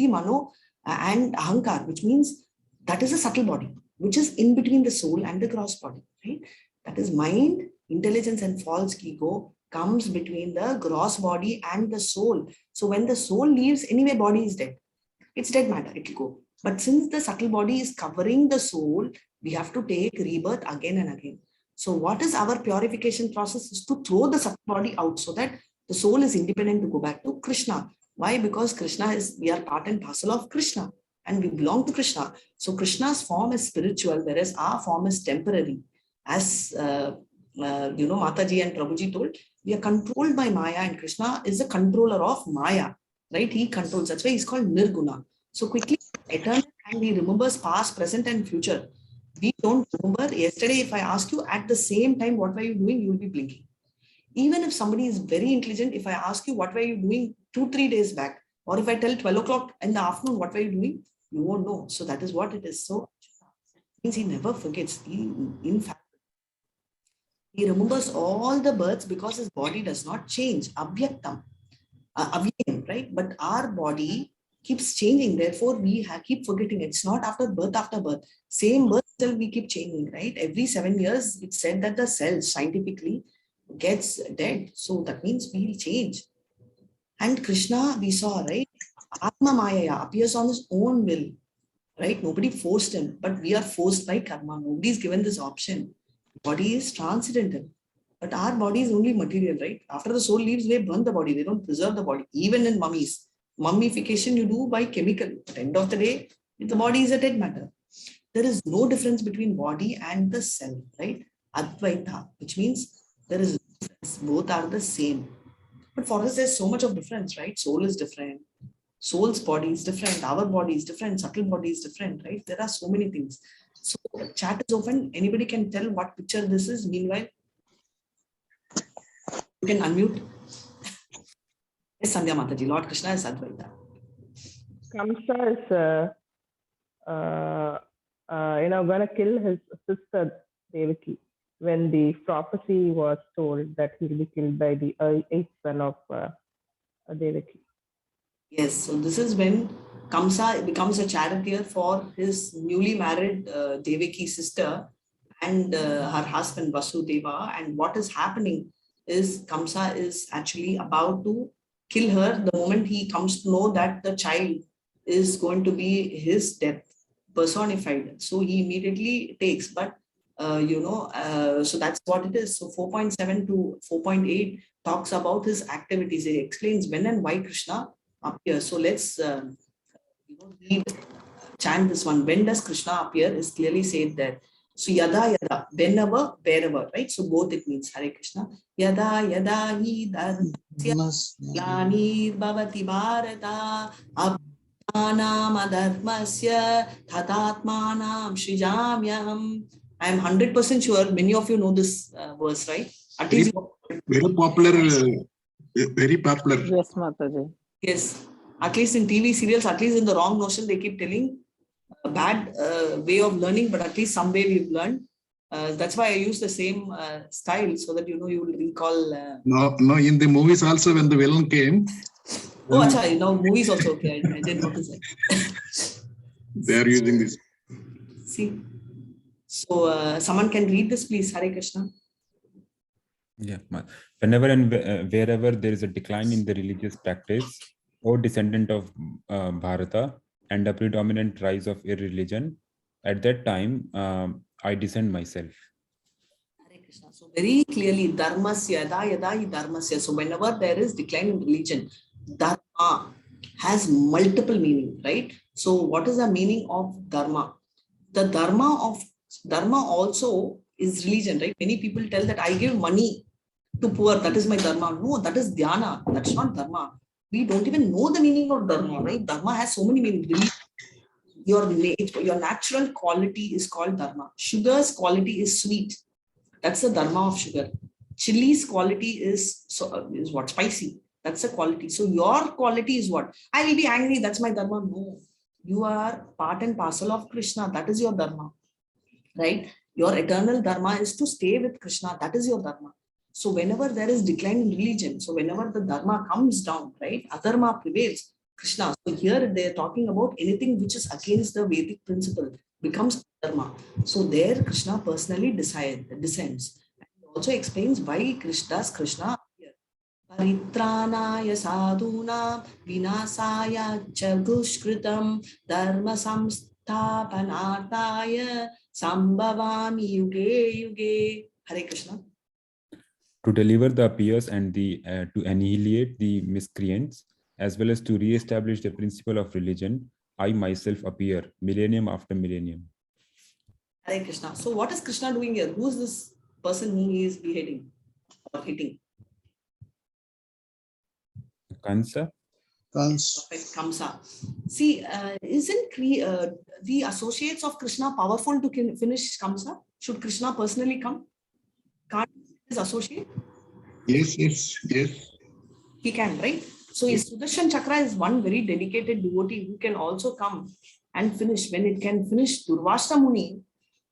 mano, and ahankar, which means that is a subtle body, which is in between the soul and the gross body, right? That is mind, intelligence, and false ego comes between the gross body and the soul. So when the soul leaves, anyway, body is dead. It's dead matter, it will go. But since the subtle body is covering the soul, we have to take rebirth again and again. So what is our purification process is to throw the subtle body out so that the soul is independent to go back to Krishna. Why? Because Krishna is, we are part and parcel of Krishna and we belong to Krishna. So Krishna's form is spiritual, whereas our form is temporary. As Mataji and Prabhuji told, we are controlled by Maya, and Krishna is the controller of Maya, right? He controls. That's why he's called Nirguna. So quickly, eternal, and he remembers past, present, and future. We don't remember. Yesterday, if I ask you at the same time, what were you doing? You will be blinking. Even if somebody is very intelligent, if I ask you, what were you doing 2-3 days back? Or if I tell 12 o'clock in the afternoon, what were you doing? You won't know. So that is what it is. So it means he never forgets. In fact, he remembers all the births because his body does not change. Abhyaktam, avyayam, right? But our body keeps changing. Therefore, we keep forgetting. It's not after birth. Same birth cell we keep changing, right? Every 7 years, it's said that the cell scientifically gets dead. So that means we'll change. And Krishna, we saw, right? Atma Maya appears on his own will, right? Nobody forced him, but we are forced by karma. Nobody's given this option. Body is transcendental, But our body is only material, right? After the soul leaves, they burn the body. They don't preserve the body. Even in mummies, mummification you do by chemical. At the end of the day, the body is a dead matter. There is no difference between body and the self, right? Advaita, which means there is no difference. Both are the same. But for us, there's so much of difference, right? Soul is different. Soul's body is different. Our body is different. Subtle body is different, right? There are so many things. So chat is open. Anybody can tell what picture this is. Meanwhile, you can unmute. Yes, Sandhya Mataji. Lord Krishna is Advaita. Kamsa is, gonna kill his sister Devaki when the prophecy was told that he'll be killed by the eighth son of Devaki. Yes, so this is when Kamsa becomes a charioteer for his newly married Devaki sister and her husband Vasudeva. And what is happening is Kamsa is actually about to kill her the moment he comes to know that the child is going to be his death personified. So he immediately takes, but so that's what it is. So 4.7 to 4.8 talks about his activities. It explains when and why Krishna appears. So let's chant this one. When does Krishna appear is clearly said there. So yada yada, whenever, wherever, right? So both it means Hare Krishna. Yada yada hi dharmasya glani bhavati bharata abhanam adharmasya tatatmanam shrijamyaham. I am 100% sure many of you know this verse, right? At least very popular. Very popular. Yes, Mataji. Yes, at least in TV serials, at least in the wrong notion, they keep telling a bad way of learning, but at least some way we've learned. That's why I use the same style so that you will recall. No, in the movies also when the villain came. Oh, acha, now movies also, okay, I didn't notice that. They are using this. See, so someone can read this, please, Hare Krishna. Yeah, whenever and wherever there is a decline in the religious practice or descendant of Bharata and a predominant rise of irreligion, at that time I descend myself. Hare Krishna. So very clearly, dharmasya, yada yada hi dharmasya. So whenever there is decline in religion, dharma has multiple meaning, right? So what is the meaning of dharma? The dharma also is religion, right? Many people tell that I give money to poor, that is my dharma. No, that is dhyana. That's not dharma. We don't even know the meaning of dharma, right? Dharma has so many meanings. Your natural quality is called dharma. Sugar's quality is sweet. That's the dharma of sugar. Chili's quality is what? Spicy. That's the quality. So your quality is what? I will be angry. That's my dharma. No, you are part and parcel of Krishna. That is your dharma, right? Your eternal dharma is to stay with Krishna. That is your dharma. So whenever there is decline in religion, so whenever the dharma comes down, right, adharma prevails, Krishna. So here they are talking about anything which is against the Vedic principle becomes dharma. So there Krishna personally descends. And he also explains why Krishna appear. Paritranaya sadhuna vinasaya chagushkritam dharma samsthapanarthaya sambhavami yuge yuge. Hare Krishna. To deliver the appears and to annihilate the miscreants, as well as to re-establish the principle of religion, I myself appear millennium after millennium. Hare Krishna. So what is Krishna doing here? Who is this person whom he is beheading or hitting? Kansa. Perfect, Kamsa. See, isn't the associates of Krishna powerful to finish Kamsa? Should Krishna personally come? Can't his associate? Yes. He can, right? So his Sudarshan Chakra is one very dedicated devotee who can also come and finish. When it can finish Durvasa Muni,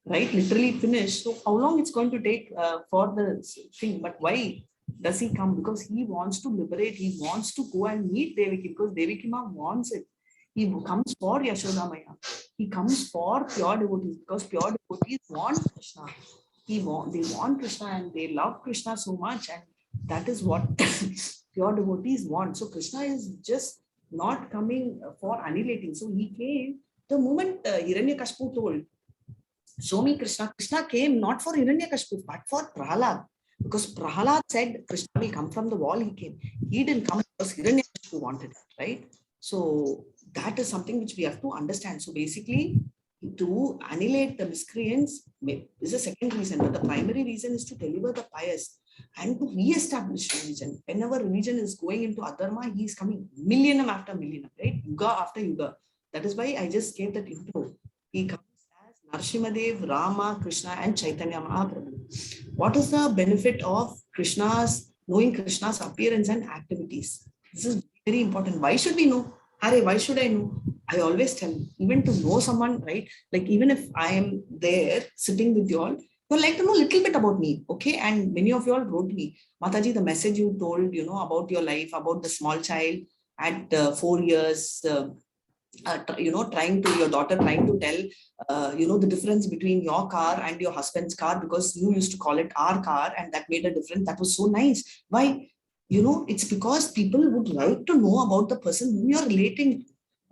right? Literally finish. So how long it's going to take for the thing? But why does he come? Because he wants to liberate. He wants to go and meet Devaki because Devaki Ma wants it. He comes for Yashoda Maya. He comes for pure devotees because pure devotees want Krishna. They want Krishna and they love Krishna so much, and that is what pure devotees want. So Krishna is just not coming for annihilating. So he came the moment Hiranyakashipu told, show me Krishna. Krishna came not for Hiranyakashipu but for Prahlad. Because Prahalad said Krishna will come from the wall, he came. He didn't come because Hiranyakashipu wanted it, right? So that is something which we have to understand. So basically, to annihilate the miscreants is the second reason, but the primary reason is to deliver the pious and to re-establish religion. Whenever religion is going into adharma, he is coming millennium after millennium, right? Yuga after yuga. That is why I just gave that intro. He comes as Narasimhadev, Rama, Krishna, and Chaitanya Mahaprabhu. What is the benefit of knowing Krishna's appearance and activities? This is very important. Why should we know? Why should I know? I always tell, even to know someone, right? Like even if I am there sitting with you all, you'd like to know a little bit about me, okay? And many of you all wrote me, Mataji, the message you told, about your life, about the small child at 4 years, your daughter trying to tell, the difference between your car and your husband's car, because you used to call it our car and that made a difference. That was so nice. Why? It's because people would like to know about the person whom you're relating,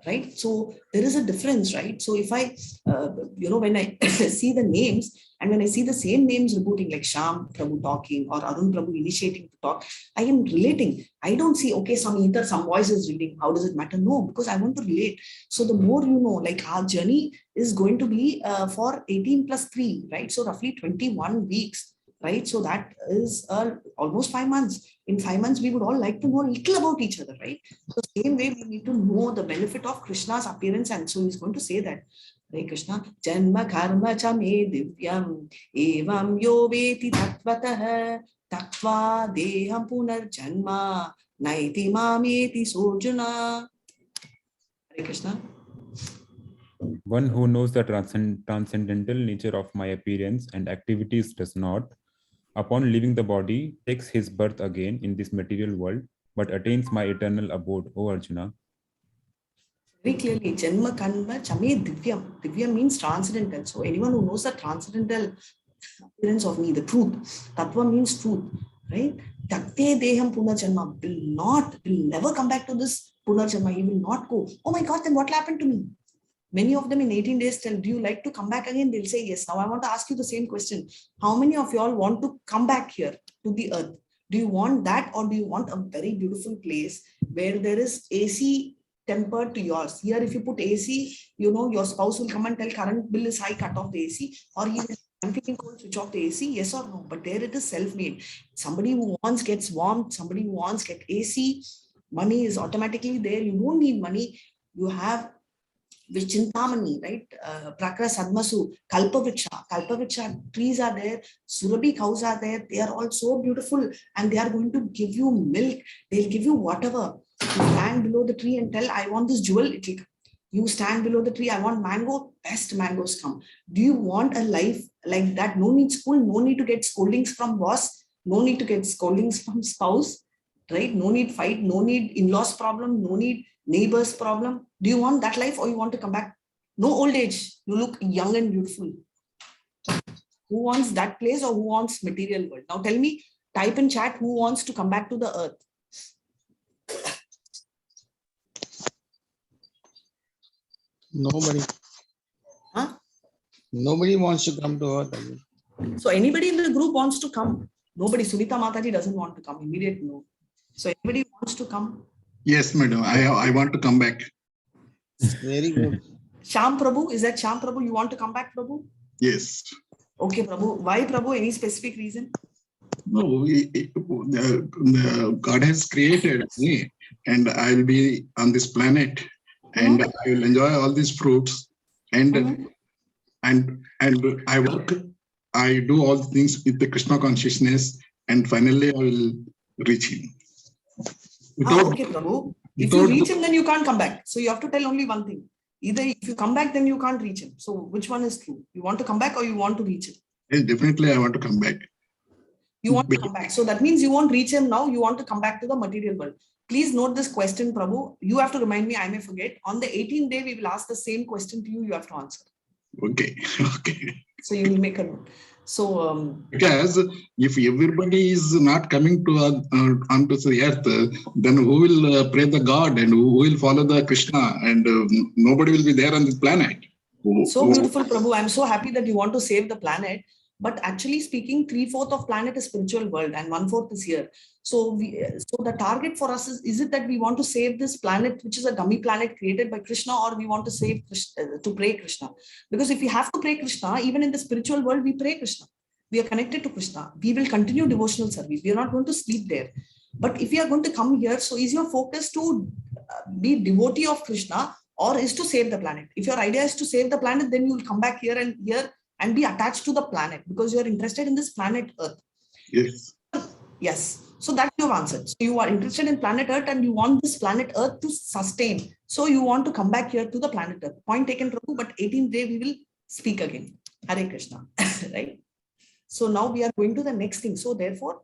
right? So there is a difference, right? So if I, when I see the names and when I see the same names repeating, like Sham Prabhu talking or Arun Prabhu initiating to talk, I am relating. I don't see, okay, some voice is reading. How does it matter? No, because I want to relate. So the more you know, like our journey is going to be for 18 plus 3, right? So roughly 21 weeks. Right, so that is almost 5 months. In 5 months, we would all like to know a little about each other, right? So same way, we need to know the benefit of Krishna's appearance, and so he's going to say that. Hare Krishna, Janma Karma Cha Me Divyam Evam Yo Veti Tattvatah Tattva Deham Punar Janma Naiti Mameti Sojuna. Hare Krishna. One who knows the transcendental nature of my appearance and activities does not, upon leaving the body, takes his birth again in this material world, but attains my eternal abode, O Arjuna. Very clearly, Janma Karma Chame Divyam. Divyam means transcendental. So anyone who knows the transcendental appearance of me, the truth, Tattva means truth, right? Takte Deham Punarjanma will never come back to this Punarjanma. He will not go. Oh my God, then what will happen to me? Many of them in 18 days tell, do you like to come back again? They'll say yes. Now I want to ask you the same question. How many of you all want to come back here to the earth? Do you want that, or do you want a very beautiful place where there is AC tempered to yours? Here, if you put AC, your spouse will come and tell current bill is high, cut off the AC. Or even I'm feeling cold, switch off the AC, yes or no? But there it is self-made. Somebody who wants gets warmth, somebody who wants get AC. Money is automatically there. You don't need money. You have Vichintamani, right? Prakra Sadmasu, Kalpavriksha trees are there, Surabhi cows are there. They are all so beautiful and they are going to give you milk. They'll give you whatever. You stand below the tree and tell, I want this jewel. It will come. You stand below the tree, I want mango, best mangoes come. Do you want a life like that? No need school, no need to get scoldings from boss, no need to get scoldings from spouse, right? No need fight, no need in-laws problem, no need neighbor's problem. Do you want that life or you want to come back? No old age. You look young and beautiful. Who wants that place or who wants material world? Now tell me, type in chat, who wants to come back to the earth? Nobody. Huh? Nobody wants to come to earth. So anybody in the group wants to come? Nobody. Sunita Mataji doesn't want to come. Immediate no. So anybody wants to come? Yes, madam. I want to come back. Very good. Sham Prabhu, is that Sham Prabhu? You want to come back, Prabhu? Yes. Okay, Prabhu. Why, Prabhu? Any specific reason? No, God has created me, and I will be on this planet, and I will enjoy all these fruits, and I work. I do all the things with the Krishna consciousness, and finally I will reach him. Okay, Prabhu. If you reach him, then you can't come back. So you have to tell only one thing. Either if you come back, then you can't reach him. So which one is true? You want to come back or you want to reach him? Yes, definitely I want to come back. You want to come back. So that means you won't reach him now. You want to come back to the material world. Please note this question, Prabhu. You have to remind me, I may forget. On the 18th day, we will ask the same question to you. You have to answer. Okay. Okay. So you will make a note. So because if everybody is not coming to onto the earth, then who will pray the God and who will follow the Krishna, and nobody will be there on this planet. So beautiful, Prabhu. I'm so happy that you want to save the planet. but actually speaking, 3/4 of planet is spiritual world and 1/4 is here. So so the target for us is it that we want to save this planet, which is a dummy planet created by Krishna, or we want to save Krishna, to pray Krishna? Because if we have to pray Krishna, even in the spiritual world, we pray Krishna. We are connected to Krishna. We will continue devotional service. We are not going to sleep there. But if you are going to come here, so is your focus to be devotee of Krishna, or is to save the planet? If your idea is to save the planet, then you will come back here and be attached to the planet because you are interested in this planet Earth. Yes. Yes. So that you've answered. So you are interested in planet Earth and you want this planet Earth to sustain. So you want to come back here to the planet Earth. Point taken, Prabhu, but 18th day we will speak again. Hare Krishna. Right? So now we are going to the next thing. So therefore,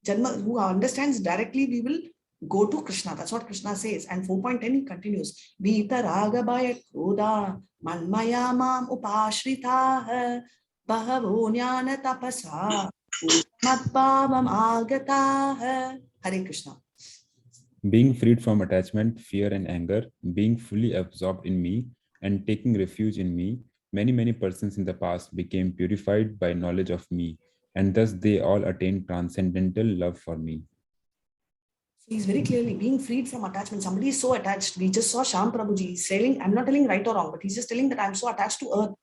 Janma, who understands directly, we will go to Krishna. That's what Krishna says. And 4.10 he continues. Vita raga bhaya krodha manmaya mam upashrita bahavo jnana tapasa matpavam agata. Hare Krishna. Being freed from attachment, fear, and anger, being fully absorbed in me, and taking refuge in me, many persons in the past became purified by knowledge of me, and thus they all attained transcendental love for me. So he's very clearly being freed from attachment. Somebody is so attached. We just saw Sham Prabhuji. He's telling, I'm not telling right or wrong, but he's just telling that I'm so attached to earth,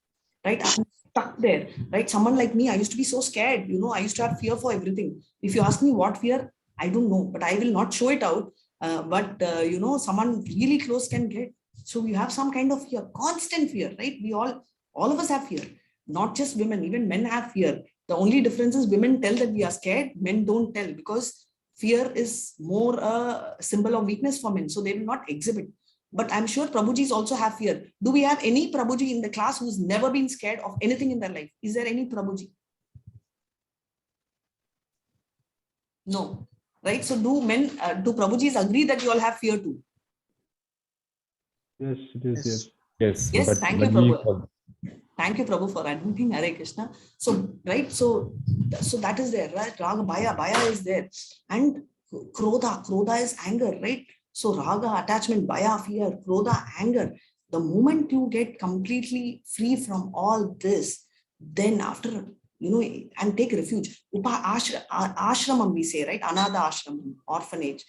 right? I'm stuck there, right? Someone like me, I used to be so scared. I used to have fear for everything. If you ask me what fear, I don't know, but I will not show it out. But someone really close can get. So we have some kind of fear, constant fear, right? We all of us have fear, not just women, even men have fear. The only difference is women tell that we are scared, men don't tell, because fear is more a symbol of weakness for men. So they will not exhibit. But I'm sure Prabhujis also have fear. Do we have any Prabhuji in the class who's never been scared of anything in their life? Is there any Prabhuji? No. Right? So do Prabhujis agree that you all have fear too? Yes, it is. Yes. Yes. Yes, but thank you, Prabhu. Thank you, Prabhu, for admitting. Hare Krishna. So, right, so that is there, right? Raga, Bhaya is there. And Krodha is anger, right? So Raga, attachment, Bhaya, fear, Krodha, anger. The moment you get completely free from all this, then after, and take refuge. Ashramam, we say, right? Anada ashramam, orphanage.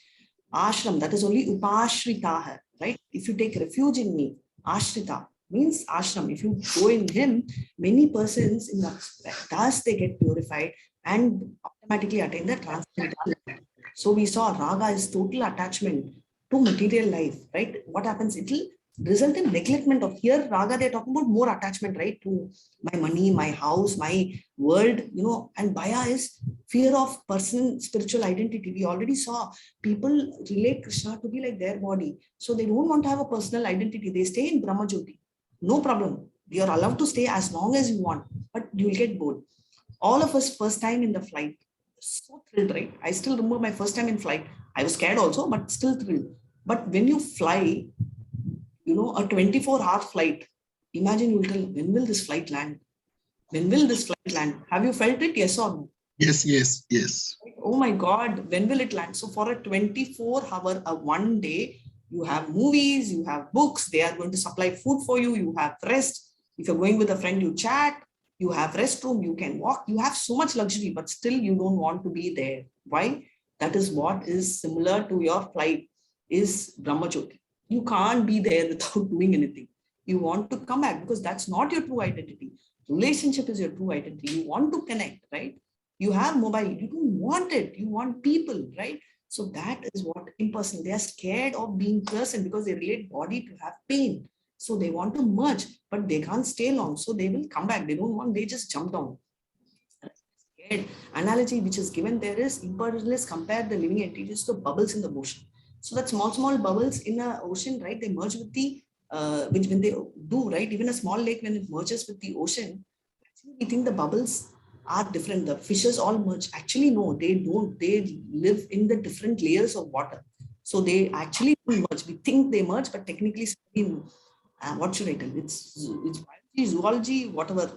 Ashram, that is only upashritaha, right? If you take refuge in me, ashrita means ashram. If you go in him, many persons in the thus they get purified and automatically attain the transcendental. So we saw raga is total attachment to material life, right? What happens? It will result in neglectment of here. Raga, they're talking about more attachment, right? To my money, my house, my world, and Bhaya is fear of personal spiritual identity. We already saw people relate Krishna to be like their body. So they don't want to have a personal identity. They stay in Brahmajyoti. No problem. You are allowed to stay as long as you want, but you'll get bored. All of us first time in the flight, so thrilled, right? I still remember my first time in flight. I was scared also, but still thrilled. But when you fly, a 24-hour flight, imagine you'll tell, when will this flight land? When will this flight land? Have you felt it? Yes or no? Yes. Oh my God, when will it land? So for a 24-hour, a one day, you have movies, you have books, they are going to supply food for you, you have rest. If you're going with a friend, you chat, you have restroom, you can walk, you have so much luxury, but still you don't want to be there. Why? That is what is similar to your flight, is Brahmajyoti. You can't be there without doing anything. You want to come back because that's not your true identity. Relationship is your true identity. You want to connect, right? You have mobile, you don't want it. You want people, right? So that is what impersonal. They are scared of being person because they relate body to have pain. So they want to merge, but they can't stay long. So they will come back. They don't want, they just jump down. Scared. Analogy which is given there is impersonalists compare the living entities to bubbles in the ocean. So that small bubbles in an ocean, right? They merge with the, which when they do, right? Even a small lake, when it merges with the ocean, actually we think the bubbles are different. The fishes all merge. Actually, no, they don't. They live in the different layers of water. So they actually don't merge. We think they merge, but technically, what should I tell? It's biology, zoology, whatever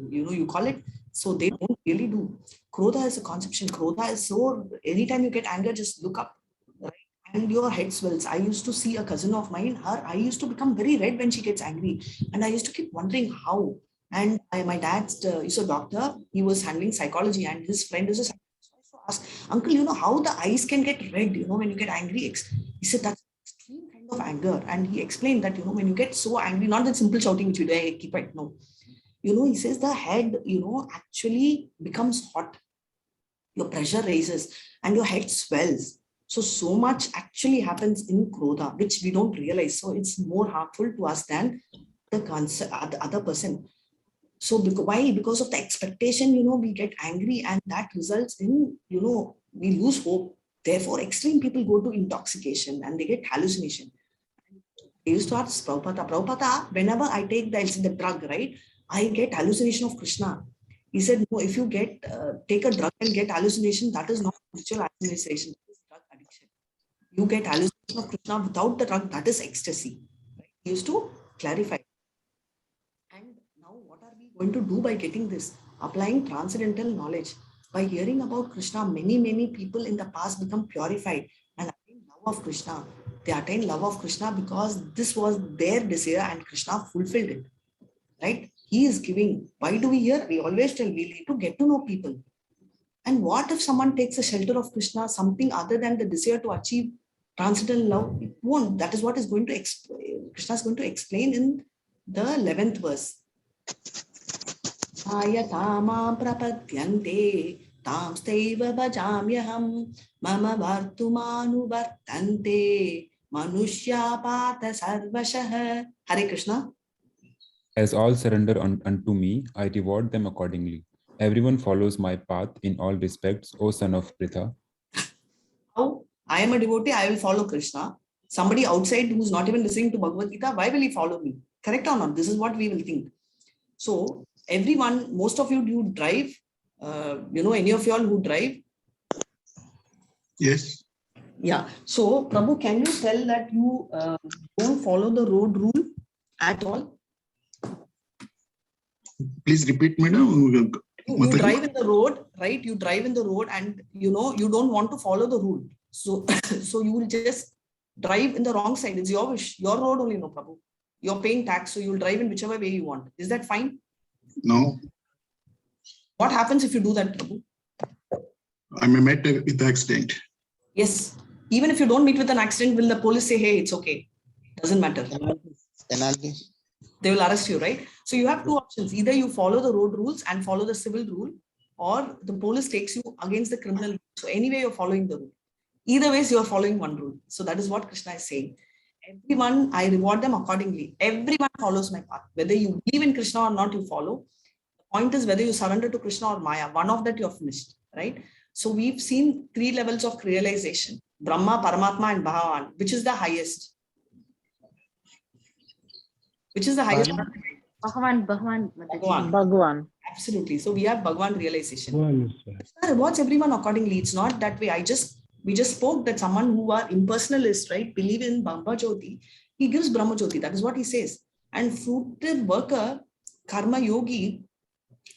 you call it. So they don't really do. Krodha is a conception. Krodha is so, anytime you get anger, just look up, right? And your head swells. I used to see a cousin of mine, I used to become very red when she gets angry. And I used to keep wondering how. And my dad's is a doctor. He was handling psychology, and his friend is a psychologist. So I used to ask, Uncle, you know how the eyes can get red, you know, when you get angry? He said that's extreme kind of anger. And he explained that, you know, when you get so angry, not that simple shouting which you do, hey, keep it, no. You know, he says the head, you know, actually becomes hot. Your pressure raises and your head swells. So much actually happens in Krodha, which we don't realize. So it's more harmful to us than the other person. So why? Because of the expectation, you know, we get angry and that results in, you know, we lose hope. Therefore, extreme people go to intoxication and they get hallucination. I used to ask Prabhupada, whenever I take the drug, right, I get hallucination of Krishna. He said, no, if you take a drug and get hallucination, that is not spiritual hallucination, that is drug addiction. You get hallucination of Krishna without the drug, that is ecstasy. Right? He used to clarify. And now what are we going to do by getting this? Applying transcendental knowledge. By hearing about Krishna, many people in the past become purified and attain love of Krishna. They attain love of Krishna because this was their desire and Krishna fulfilled it. Right? He is giving. Why do we hear? We always tell we need to get to know people. And what if someone takes a shelter of Krishna, something other than the desire to achieve transcendental love? It won't. That is what is going to Krishna is going to explain in the 11th verse. Ayatama prapadyante tam staiva bhajamyaham mama vartumanu vartante manushya pata sarvashah. Hare Krishna. As all surrender unto me, I reward them accordingly. Everyone follows my path in all respects, O son of Pritha. How? I am a devotee, I will follow Krishna. Somebody outside who's not even listening to Bhagavad Gita, why will he follow me? Correct or not? This is what we will think. So everyone, most of you drive, you know, any of you all who drive? Yes. Yeah. So Prabhu, can you tell that you don't follow the road rule at all? Please repeat, madam. You drive in the road, right? You drive in the road and, you know, you don't want to follow the rule. So, so you will just drive in the wrong side. It's your wish, your road only, no, Prabhu. You're paying tax, so you'll drive in whichever way you want. Is that fine? No. What happens if you do that, Prabhu? I may met with accident. Yes. Even if you don't meet with an accident, will the police say, hey, it's okay? Doesn't matter. Penalty. They will arrest you, right? So you have two options. Either you follow the road rules and follow the civil rule, or the police takes you against the criminal rule. So anyway, you're following the rule. Either ways, you're following one rule. So that is what Krishna is saying. Everyone, I reward them accordingly. Everyone follows my path. Whether you believe in Krishna or not, you follow. The point is whether you surrender to Krishna or Maya. One of that you're finished, right? So we've seen 3 levels of realization. Brahma, Paramatma and Bhagavan. Which is the highest? Which is the highest? Bhagwan. Absolutely. So we have Bhagwan realization. Krishna rewards everyone accordingly. It's not that way. We just spoke that someone who are impersonalists, right, believe in Brahma Jyoti, he gives Brahma Jyoti. That is what he says. And fruitive worker, Karma Yogi,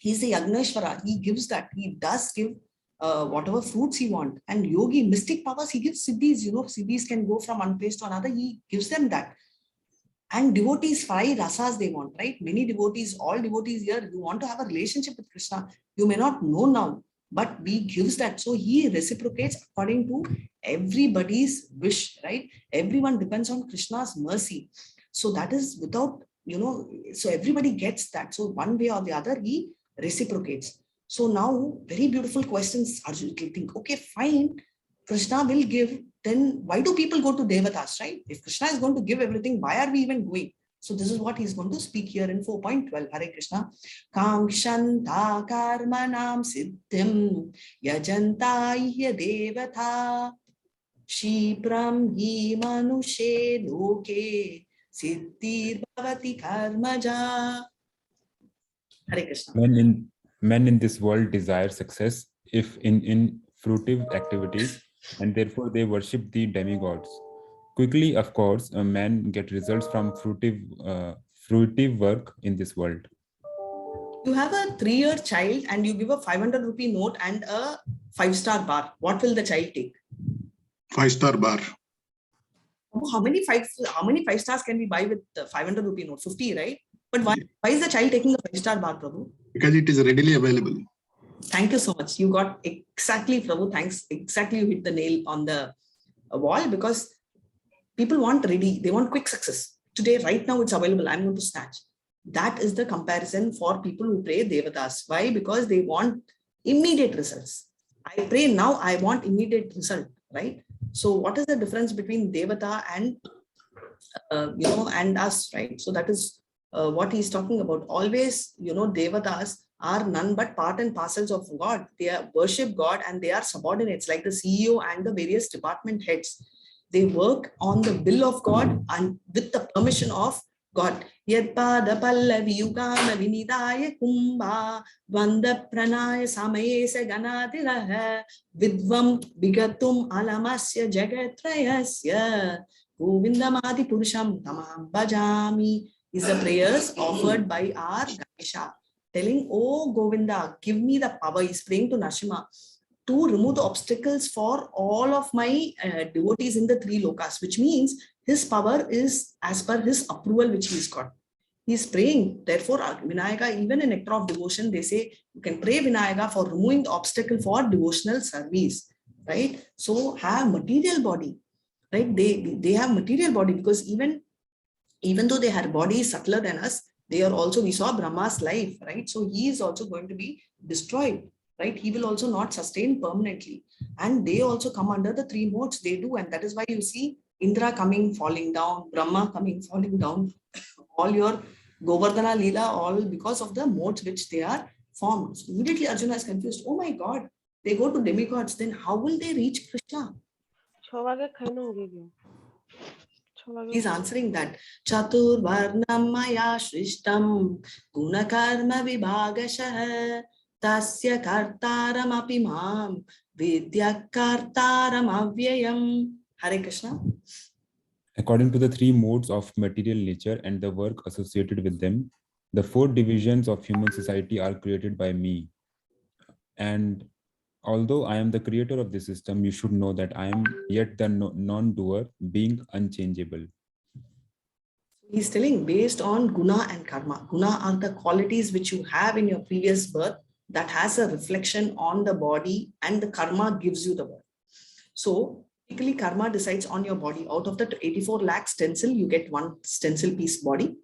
he's the Yagneshwara. He gives that. He does give whatever fruits he wants. And Yogi, mystic powers, he gives siddhis. You know, siddhis can go from one place to another. He gives them that. And devotees, 5 rasas they want, right? Many devotees, all devotees here, you want to have a relationship with Krishna. You may not know now, but he gives that. So he reciprocates according to everybody's wish, right? Everyone depends on Krishna's mercy. So that is without, you know, so everybody gets that. So one way or the other, he reciprocates. So now, very beautiful questions. Arjun will think, okay, fine, Krishna will give. Then why do people go to Devatas, right? If Krishna is going to give everything, why are we even going? So this is what he's going to speak here in 4.12. Hare Krishna. Kamshanta karmanam siddhim yajanta ihya devata shipram hi manushe loke siddhir bhavati karmaja. Hare Krishna. Men in this world desire success if in fruitive activities, and therefore they worship the demigods. Quickly, of course, a man get results from fruitive work in this world. You have a 3-year child and you give a 500 rupee note and a 5-star bar. What will the child take? 5-star bar. How many 5 stars can we buy with the 500 rupee note? 50, right? But why is the child taking the 5-star bar, Prabhu? Because it is readily available. Thank you so much. You got exactly, Prabhu. Thanks. Exactly, you hit the nail on the wall, because people want ready, they want quick success. Today, right now, it's available. I'm going to snatch. That is the comparison for people who pray Devatas. Why? Because they want immediate results. I pray now, I want immediate result, right? So what is the difference between Devata and, and us, right? So that is what he's talking about. Always, Devatas are none but part and parcels of God. They are worship God and they are subordinates, like the CEO and the various department heads. They work on the will of God and with the permission of God. Yadpada pallavi yugama vinidaya kumbha vanda pranaya samayesa ganadiraha vidvam bigatum alamasya jagatrayasya govindamadi purusham tamam bhajami is the prayers offered by our Ganesha, telling, oh Govinda, give me the power. He's praying to Narasimha to remove the obstacles for all of my devotees in the 3 lokas, which means his power is as per his approval which he's got. He's praying. Therefore, Vinayaka, even in nectar of devotion, they say you can pray Vinayaka for removing the obstacle for devotional service, right? So have material body, right? They have material body, because even though they have body subtler than us, they are also, we saw Brahma's life, right? So he is also going to be destroyed, right? He will also not sustain permanently. And they also come under the 3 modes they do. And that is why you see Indra coming, falling down, Brahma coming, falling down, all your Govardhana Leela, all because of the modes which they are formed. So immediately Arjuna is confused. Oh my God, they go to demigods, then how will they reach Krishna? He's answering that. Chatur varnam maya shrishtam gunakarma vibhagashah tasya kartaram api mam vidya kartaram avyayam. Hare Krishna. According to the 3 modes of material nature and the work associated with them, the 4 divisions of human society are created by me. And although I am the creator of this system, you should know that I am yet the non-doer, being unchangeable. He's telling based on guna and karma. Guna are the qualities which you have in your previous birth that has a reflection on the body, and the karma gives you the birth. So typically karma decides on your body. Out of the 84 lakh stencil, you get 1 stencil piece body.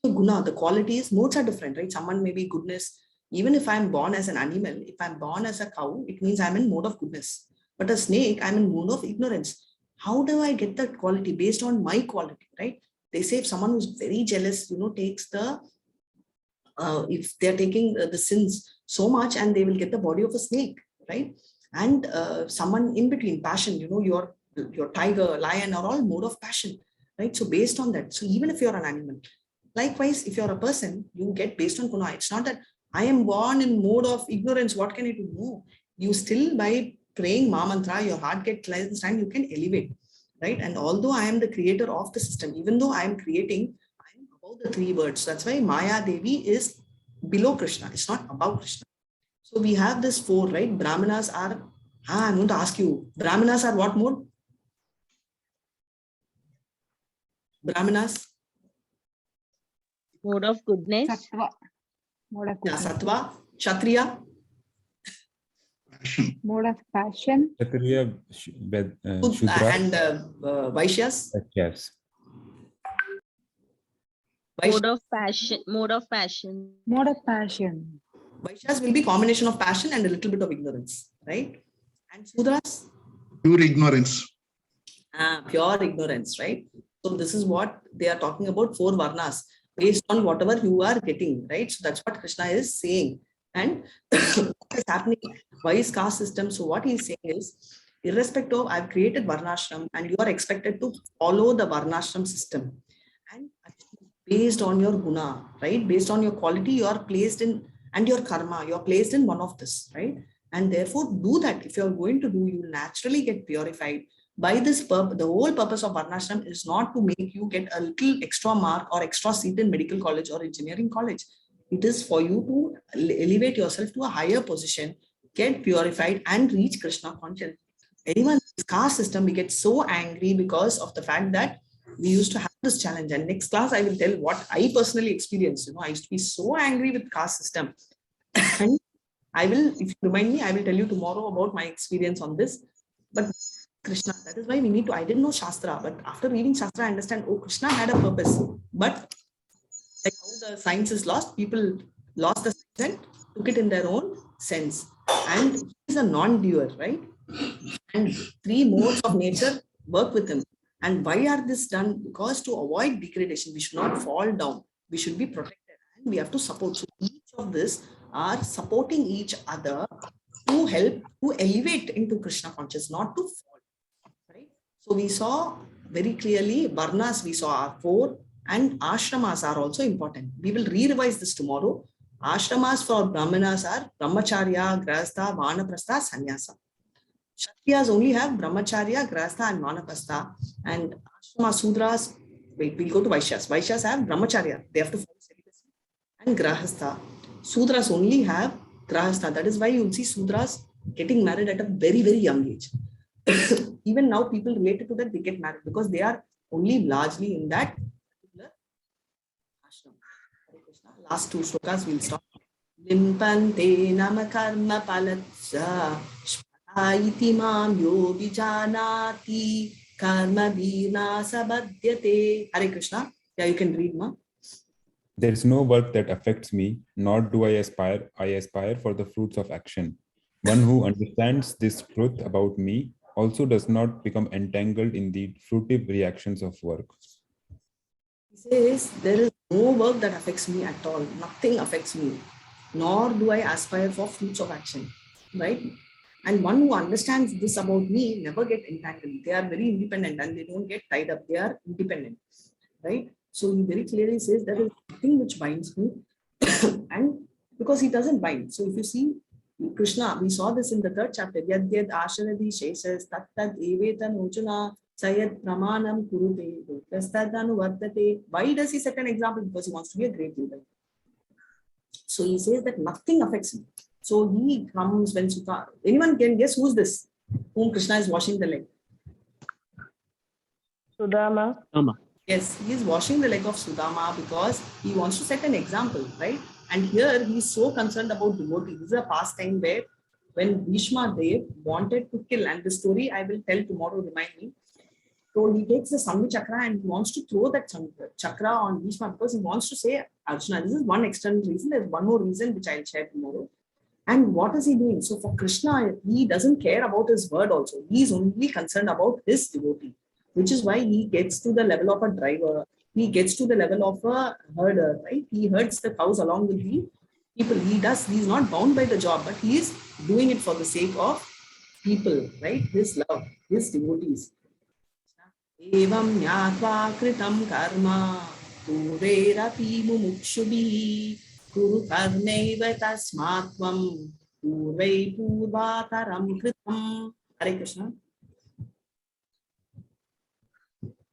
So guna, the qualities, modes are different, right? Someone may be goodness. Even if I'm born as an animal, if I'm born as a cow, it means I'm in mode of goodness. But a snake, I'm in mode of ignorance. How do I get that quality? Based on my quality, right? They say if someone who's very jealous, takes the, if they're taking the sins so much, and they will get the body of a snake, right? And someone in between, passion, your tiger, lion are all mode of passion, right? So based on that, so even if you're an animal, likewise, if you're a person, you get based on guna. It's not that I am born in mode of ignorance. What can you do? No, you still by praying Ma Mantra, your heart gets cleansed and you can elevate. Right? And although I am the creator of the system, even though I am creating, I am above the 3 words. That's why Maya Devi is below Krishna. It's not above Krishna. So we have this 4, right? Brahmanas are, I'm going to ask you, Brahmanas are what mode? Brahmanas? Mode of goodness. Sattva. Mode of goodness. Sattva. Kshatriya. Mode of passion. Kshatriya, Shudra, and Vaishyas. Yes. Mode of passion. Mode of passion. Mode of passion. Vaishyas will be combination of passion and a little bit of ignorance, right? And Sudras? Pure ignorance. Pure ignorance, right? So this is what they are talking about, 4 varnas based on whatever you are getting, right? So that's what Krishna is saying. And what is happening? Why is caste system? So what he's saying is, irrespective of, I've created Varnashram and you are expected to follow the Varnashram system. And based on your guna, right? Based on your quality, you are placed in, and your karma, you're placed in one of this, right? And therefore do that. If you're going to do, you will naturally get purified. By this purpose, the whole purpose of Varnashram is not to make you get a little extra mark or extra seat in medical college or engineering college. It is for you to elevate yourself to a higher position, get purified and reach Krishna consciousness. Anyone in this caste system, we get so angry because of the fact that We used to have this challenge, and next class I will tell what I personally experienced. I used to be so angry with caste system. And I will, if you remind me, I will tell you tomorrow about my experience on this. But Krishna, that is why we need to, I didn't know Shastra, but after reading Shastra, I understand, oh, Krishna had a purpose. But like how the science is lost, people lost the science and took it in their own sense. And he's a non-doer, right? And 3 modes of nature work with him. And why are this done? Because to avoid degradation, we should not fall down. We should be protected, and we have to support. So each of this are supporting each other to help to elevate into Krishna consciousness, not to fall. Right? So we saw very clearly Varnas, we saw are 4, and ashramas are also important. We will re-revise this tomorrow. Ashramas for Brahmanas are Brahmacharya, Grahastha, Vanaprastha, Sannyasa. Kshatriyas only have Brahmacharya, Grahastha, and Vanaprastha. And Ashrama Sudras, wait, we'll go to Vaishyas. Vaishyas have Brahmacharya, they have to follow celibacy, and Grahastha. Sudras only have Grahastha. That is why you'll see Sudras getting married at a very, very young age. Even now, people related to that, they get married because they are only largely in that particular ashram. Last 2 shlokas we'll stop. Limpante namakarma palatsa iti mam yogi janati karma vina sabhadyate. Hare Krishna. Yeah, you can read, ma. There is no work that affects me, nor do I aspire. I aspire for the fruits of action. One who understands this truth about me also does not become entangled in the fruitive reactions of work. He says, there is no work that affects me at all. Nothing affects me, nor do I aspire for fruits of action. Right? And one who understands this about me never get entangled. They are very independent and they don't get tied up. They are independent. Right? So he very clearly says there is nothing which binds me. And because he doesn't bind. So if you see Krishna, we saw this in the 3rd chapter. Yad yad asharadi sheshas tat tad evetan uchuna sayad pramanam kurute tastadanu vartate. Why does he set an example? Because he wants to be a great leader. So he says that nothing affects him. So he comes when Sukha. Anyone can guess who's this? Whom Krishna is washing the leg? Sudama. Yes, he is washing the leg of Sudama because he wants to set an example, right? And here he is so concerned about devotee. This is a pastime where when Bhishma Dev wanted to kill, and the story I will tell tomorrow, remind me. So he takes the Sanghi Chakra and he wants to throw that Chakra on Bhishma because he wants to say, Arjuna, this is one external reason. There's one more reason which I'll share tomorrow. And what is he doing? So for Krishna, he doesn't care about his word also. He is only concerned about his devotee, which is why he gets to the level of a driver. He gets to the level of a herder, right? He herds the cows along with the people. He's not bound by the job, but he is doing it for the sake of people, right? His love, his devotees. Evam nyatva kritam karma purverapi mumukshubhi kuru karneva tasmatvam purvei purvataram kritam. Hare Krishna.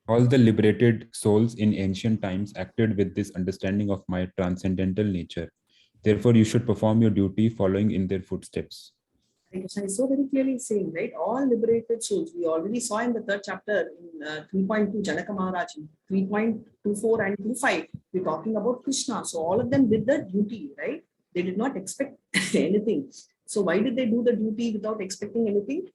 All the liberated souls in ancient times acted with this understanding of my transcendental nature. Therefore, you should perform your duty following in their footsteps. Krishna is so very clearly saying, right? All liberated souls. We already saw in the 3rd chapter in 3.2 Janaka Maharaj, 3.24 and 2.5, we're talking about Krishna. So all of them did the duty, right? They did not expect anything. So why did they do the duty without expecting anything?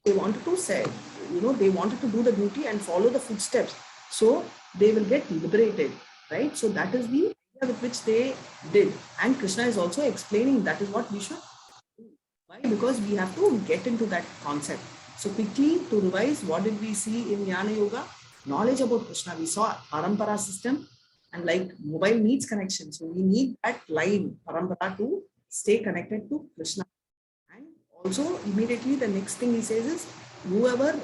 They wanted to say, they wanted to do the duty and follow the footsteps. So they will get liberated, right? So that is the idea with which they did. And Krishna is also explaining that is what we should do. Why? Because we have to get into that concept. So quickly to revise, what did we see in Jnana Yoga? Knowledge about Krishna. We saw Parampara system, and like mobile needs connection. So we need that line, Parampara, to stay connected to Krishna. Also, immediately the next thing he says is, whoever,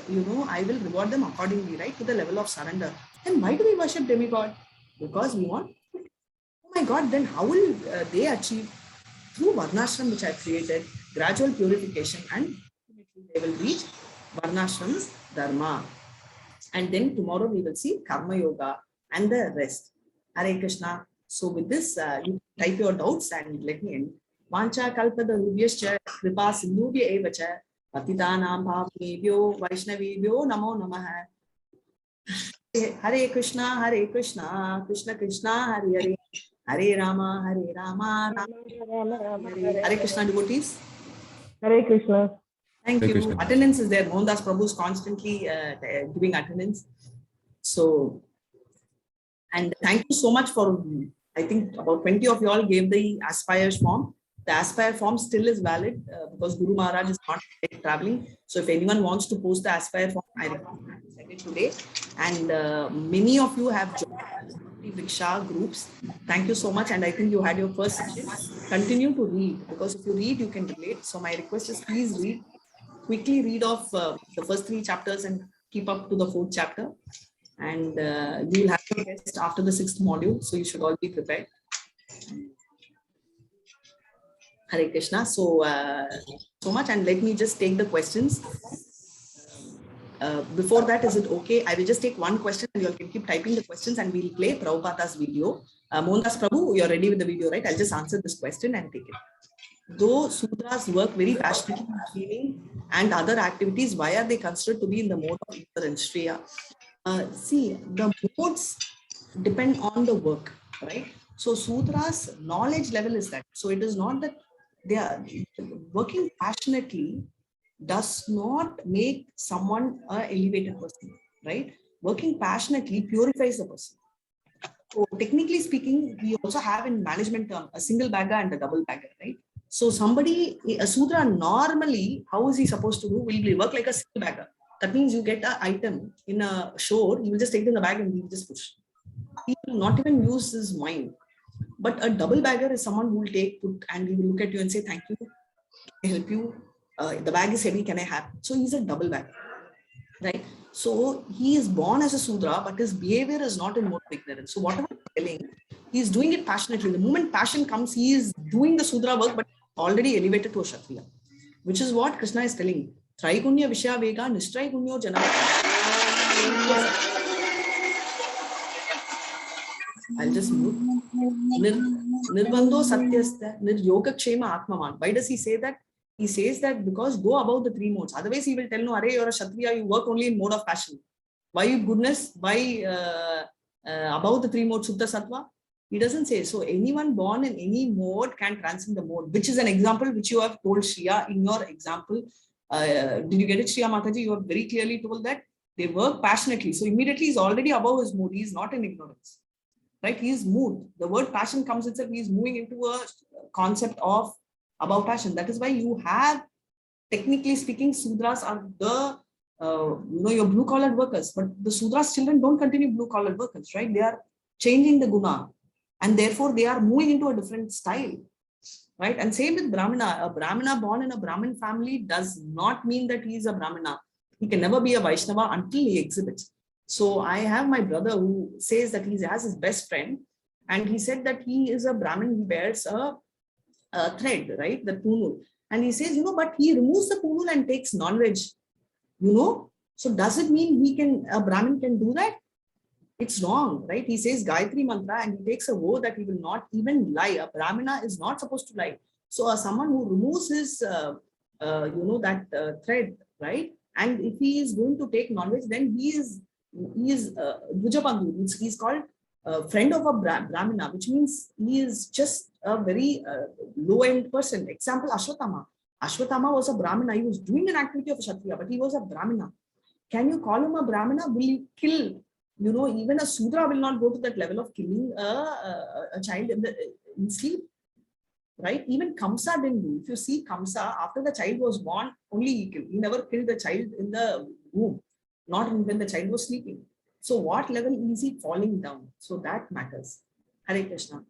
I will reward them accordingly, right, to the level of surrender. Then why do we worship demigod? Because we want, oh my God, then how will they achieve? Through Varnashram, which I created, gradual purification, and they will reach Varnashram's Dharma. And then tomorrow we will see Karma Yoga and the rest. Hare Krishna. So with this, you type your doubts and let me end. Vancha kalpada rubhyascha kripa sindhubhya evacha patitanam bhavnebhyo vaishnavebhyo namo namaha. Hare Krishna, Krishna Krishna, Hare Hare, Hare Rama, Rama, Rama Hare. Hare Krishna devotees. Hare Krishna. Thank Hare you. Krishna. Attendance is there. Mohandas Prabhu is constantly giving attendance. So, and thank you so much for, I think about 20 of you all gave the Aspire form. The Aspire form still is valid because Guru Maharaj is not traveling. So if anyone wants to post the Aspire form, I recommend to send it today. And many of you have joined the Viksha groups. Thank you so much. And I think you had your first session. Continue to read, because if you read, you can relate. So my request is please read. Quickly read off the first 3 chapters and keep up to the 4th chapter. And you will have a test after the 6th module. So you should all be prepared. Hare Krishna. So much. And let me just take the questions. Before that, is it okay? I will just take one question and you all can keep typing the questions and we'll play Prabhupada's video. Mohandas Prabhu, you're ready with the video, right? I'll just answer this question and take it. Though Sudras work very passionately in cleaning and other activities, why are they considered to be in the mode of ignorance, Shreya? See, the modes depend on the work, right? So Sudras' knowledge level is that. So it is not that they are working passionately does not make someone an elevated person, right? Working passionately purifies the person. So technically speaking, we also have in management term a single bagger and a double bagger, right? So somebody, a Sudra normally, how is he supposed to do? Will work like a single bagger. That means you get an item in a shore, you will just take it in the bag and he will just push. He will not even use his mind. But a double bagger is someone who will take, put, and he will look at you and say, thank you, can I help you? The bag is heavy, can I have? So he's a double bagger, right? So he is born as a Sudra, but his behavior is not in mode of ignorance. So whatever I'm telling, he is doing it passionately. The moment passion comes, he is doing the Sudra work, but already elevated to a Kshatriya, which is what Krishna is telling. Traigunya Vishya Vega Nishtray Gunyo Jana. I'll just move. Nirvando Satyasta Niryoga Kshema Atmaman. Why does he say that? He says that because go above the 3 modes. Otherwise, he will tell, no, Arey, you're a Kshatriya, you work only in mode of passion. Why goodness? Why above the 3 modes, Suddha Sattva? He doesn't say. So anyone born in any mode can transcend the mode, which is an example which you have told Shriya in your example. Did you get it, Shriya Mataji? You have very clearly told that they work passionately. So immediately he's already above his mood. He is not in ignorance, right? He is moved. The word passion comes itself. He is moving into a concept of above passion. That is why you have, technically speaking, Sudras are the, your blue collar workers, but the Sudras children don't continue blue collar workers, right? They are changing the guna and therefore they are moving into a different style, right? And same with Brahmana. A Brahmana born in a Brahmin family does not mean that he is a Brahmana. He can never be a Vaishnava until he exhibits. So I have my brother who says that he has his best friend and he said that he is a Brahmin, he bears a thread, right? The punul. And he says, but he removes the punul and takes non-veg, So does it mean a Brahmin can do that? It's wrong, right? He says Gayatri mantra and he takes a vow that he will not even lie. A Brahmana is not supposed to lie. So someone who removes his, thread, right? And if he is going to take non-veg, then he is Dvijabandhu. He's called friend of a Brahmana, which means he is just a very low-end person. Example, Ashwatthama. Ashwatthama was a Brahmana. He was doing an activity of a Kshatriya, but he was a Brahmana. Can you call him a Brahmana? Will he kill? Even a Sudra will not go to that level of killing a child in sleep, right? Even Kamsa didn't do. If you see Kamsa, after the child was born, only he killed. He never killed the child in the womb, not when the child was sleeping. So what level is he falling down? So that matters. Hare Krishna.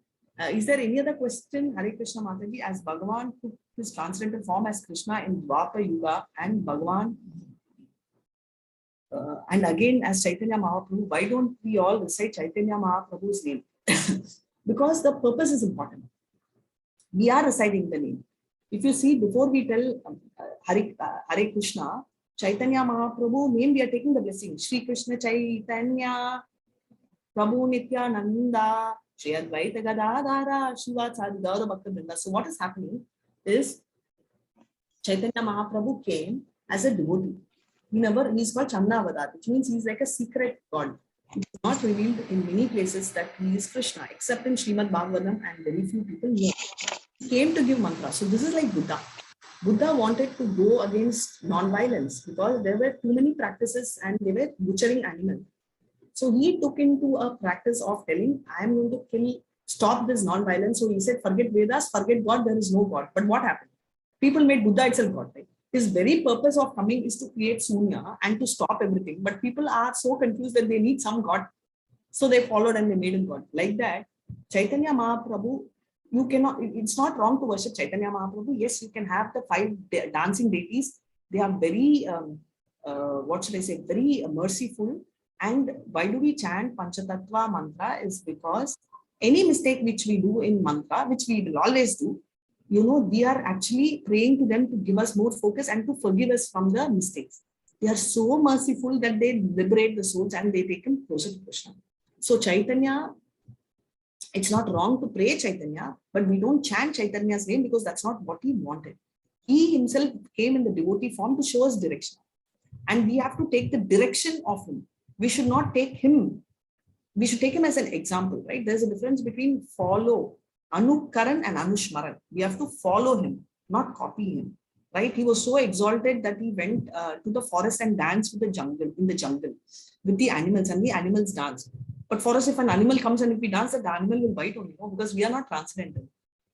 Is there any other question? Hare Krishna Mataji, as Bhagavan took his transcendental form as Krishna in Dwapara Yuga and Bhagavan and again as Chaitanya Mahaprabhu, why don't we all recite Chaitanya Mahaprabhu's name? Because the purpose is important. We are reciting the name. If you see, before we tell Hare Krishna, Chaitanya Mahaprabhu name, we are taking the blessing. Shri Krishna Chaitanya, Prabhu Nityananda, Shri Advaita Gadadhara, Shiva Sadhgauda Bhakta Vrinda. So what is happening is Chaitanya Mahaprabhu came as a devotee. he's called Chandavadat, which means he's like a secret god. It's not revealed in many places that he is Krishna, except in Srimad Bhagavatam, and very few people know. He came to give mantra. So this is like Buddha. Buddha wanted to go against non-violence because there were too many practices and they were butchering animals. So he took into a practice of telling, I am going to stop this non-violence. So he said, forget Vedas, forget God, there is no God. But what happened? People made Buddha itself God, right? His very purpose of coming is to create Sunya and to stop everything. But people are so confused that they need some God. So they followed and they made him God. Like that, Chaitanya Mahaprabhu, you cannot, it's not wrong to worship Chaitanya Mahaprabhu. Yes, you can have the 5 dancing deities. They are very, what should I say, very merciful. And why do we chant Panchatattva mantra is because any mistake which we do in mantra, which we will always do, we are actually praying to them to give us more focus and to forgive us from the mistakes. They are so merciful that they liberate the souls and they take them closer to Krishna. So Chaitanya, it's not wrong to pray Chaitanya, but we don't chant Chaitanya's name because that's not what he wanted. He himself came in the devotee form to show us direction. And we have to take the direction of him. We should not take him. We should take him as an example, right? There's a difference between follow, Anukaran and Anushmaran. We have to follow him, not copy him, right? He was so exalted that he went to the forest and danced in the jungle with the animals, and the animals danced. But for us, if an animal comes and if we dance, the animal will bite only, because we are not transcendental.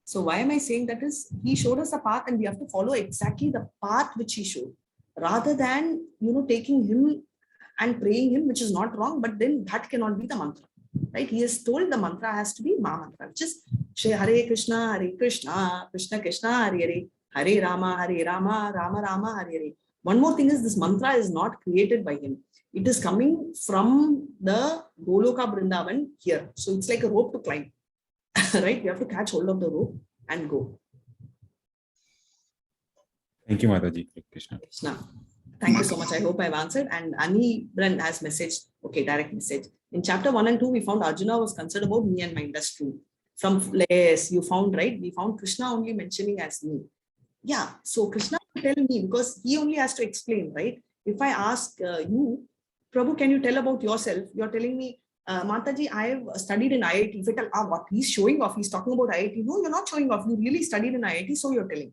So why am I saying that is, he showed us a path and we have to follow exactly the path which he showed, rather than, taking him and praying him, which is not wrong, but then that cannot be the mantra, right? He has told the mantra has to be Ma mantra, which is Hare Krishna, Krishna Krishna, Hare Rama, Rama Rama, Hare Hare. One more thing is, this mantra is not created by him. It is coming from the Goloka Vrindavan here. So it's like a rope to climb, right? You have to catch hold of the rope and go. Thank you, Mataji. Krishna. Thank you so much. I hope I've answered. And Ani Bren has messaged, okay, direct message. In chapter 1 and 2, we found Arjuna was concerned about me and mind. That's true. From yes, you found, right? We found Krishna only mentioning as me. Yeah, so Krishna will tell me because he only has to explain, right? If I ask you, Prabhu, can you tell about yourself? You're telling me, Mataji, I have studied in IIT. If I tell, what he's showing off, he's talking about IIT. No, you're not showing off. You really studied in IIT, so you're telling,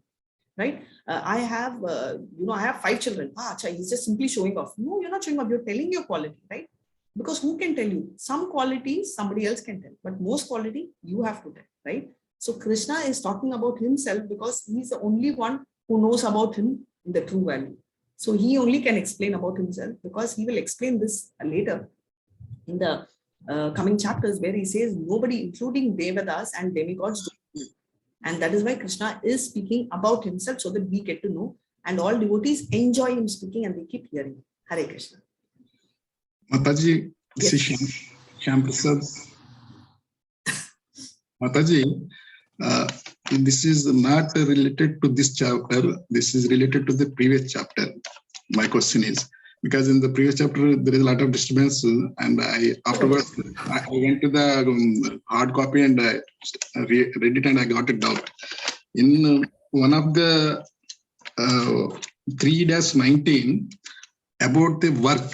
right? I have, I have 5 children. He's just simply showing off. No, you're not showing off. You're telling your quality, right? Because who can tell you? Some qualities somebody else can tell, but most quality you have to tell, right? So Krishna is talking about himself because he's the only one who knows about him in the true value. So he only can explain about himself, because he will explain this later in the coming chapters, where he says nobody, including Devadas and demigods, do. And that is why Krishna is speaking about himself, so that we get to know, and all devotees enjoy him speaking and they keep hearing. Hare Krishna. Mataji, this is Shyam Prasad. Mataji, this is not related to this chapter. This is related to the previous chapter. My question is, because in the previous chapter, there is a lot of disturbance, and afterwards I went to the hard copy and I read it and I got it out. In one of the 3-19, about the work,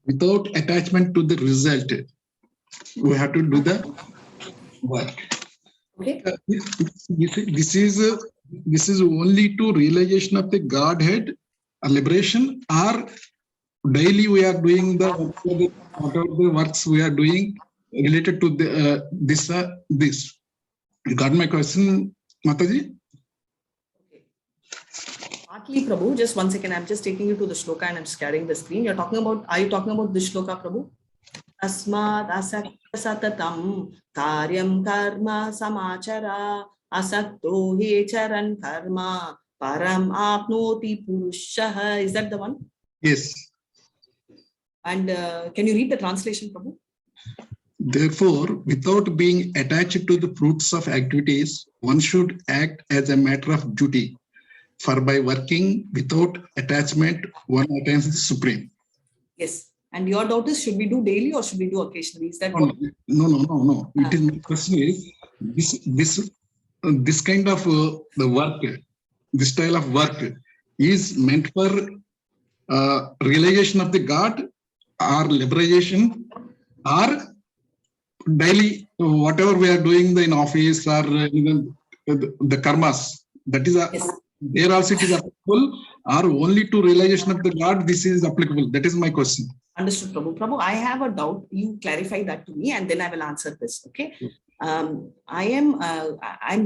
without attachment to the result, we have to do the work. Okay. This is only to realization of the Godhead, a liberation, or daily we are doing whatever the works we are doing related to the this. You got my question, Mataji? Okay. Partly, Prabhu, just 1 second. I'm just taking you to the shloka and I'm scattering the screen. Are you talking about this shloka, Prabhu? Asmad asakta satatam karyam karma samachara asakto hecharan karma param apnoti purushaha. Is that the one? Yes. And can you read the translation, Prabhu? Therefore, without being attached to the fruits of activities, one should act as a matter of duty. For by working without attachment, one attains the supreme. Yes. And your doubt is, should we do daily or should we do occasionally? Is that No. It is, my question is, this kind of the work, this style of work is meant for realization of the God or liberation or daily whatever we are doing in office or the karmas, that is there also it is applicable, or only to realization of the God this is applicable? That is my question. Understood, Prabhu. Prabhu, I have a doubt. You clarify that to me, and then I will answer this. Okay. I'm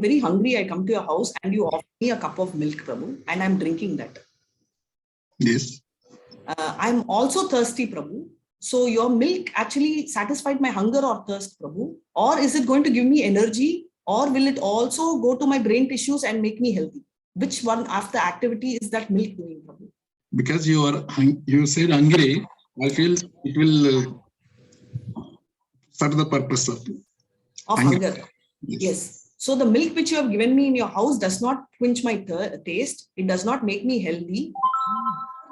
very hungry. I come to your house and you offer me a cup of milk, Prabhu, and I'm drinking that. Yes. I'm also thirsty, Prabhu. So your milk actually satisfied my hunger or thirst, Prabhu, or is it going to give me energy, or will it also go to my brain tissues and make me healthy? Which one of the activity is that milk doing, Prabhu? Because you said hungry, I feel it will serve the purpose of hunger. Yes. So the milk which you have given me in your house does not quench my taste. It does not make me healthy.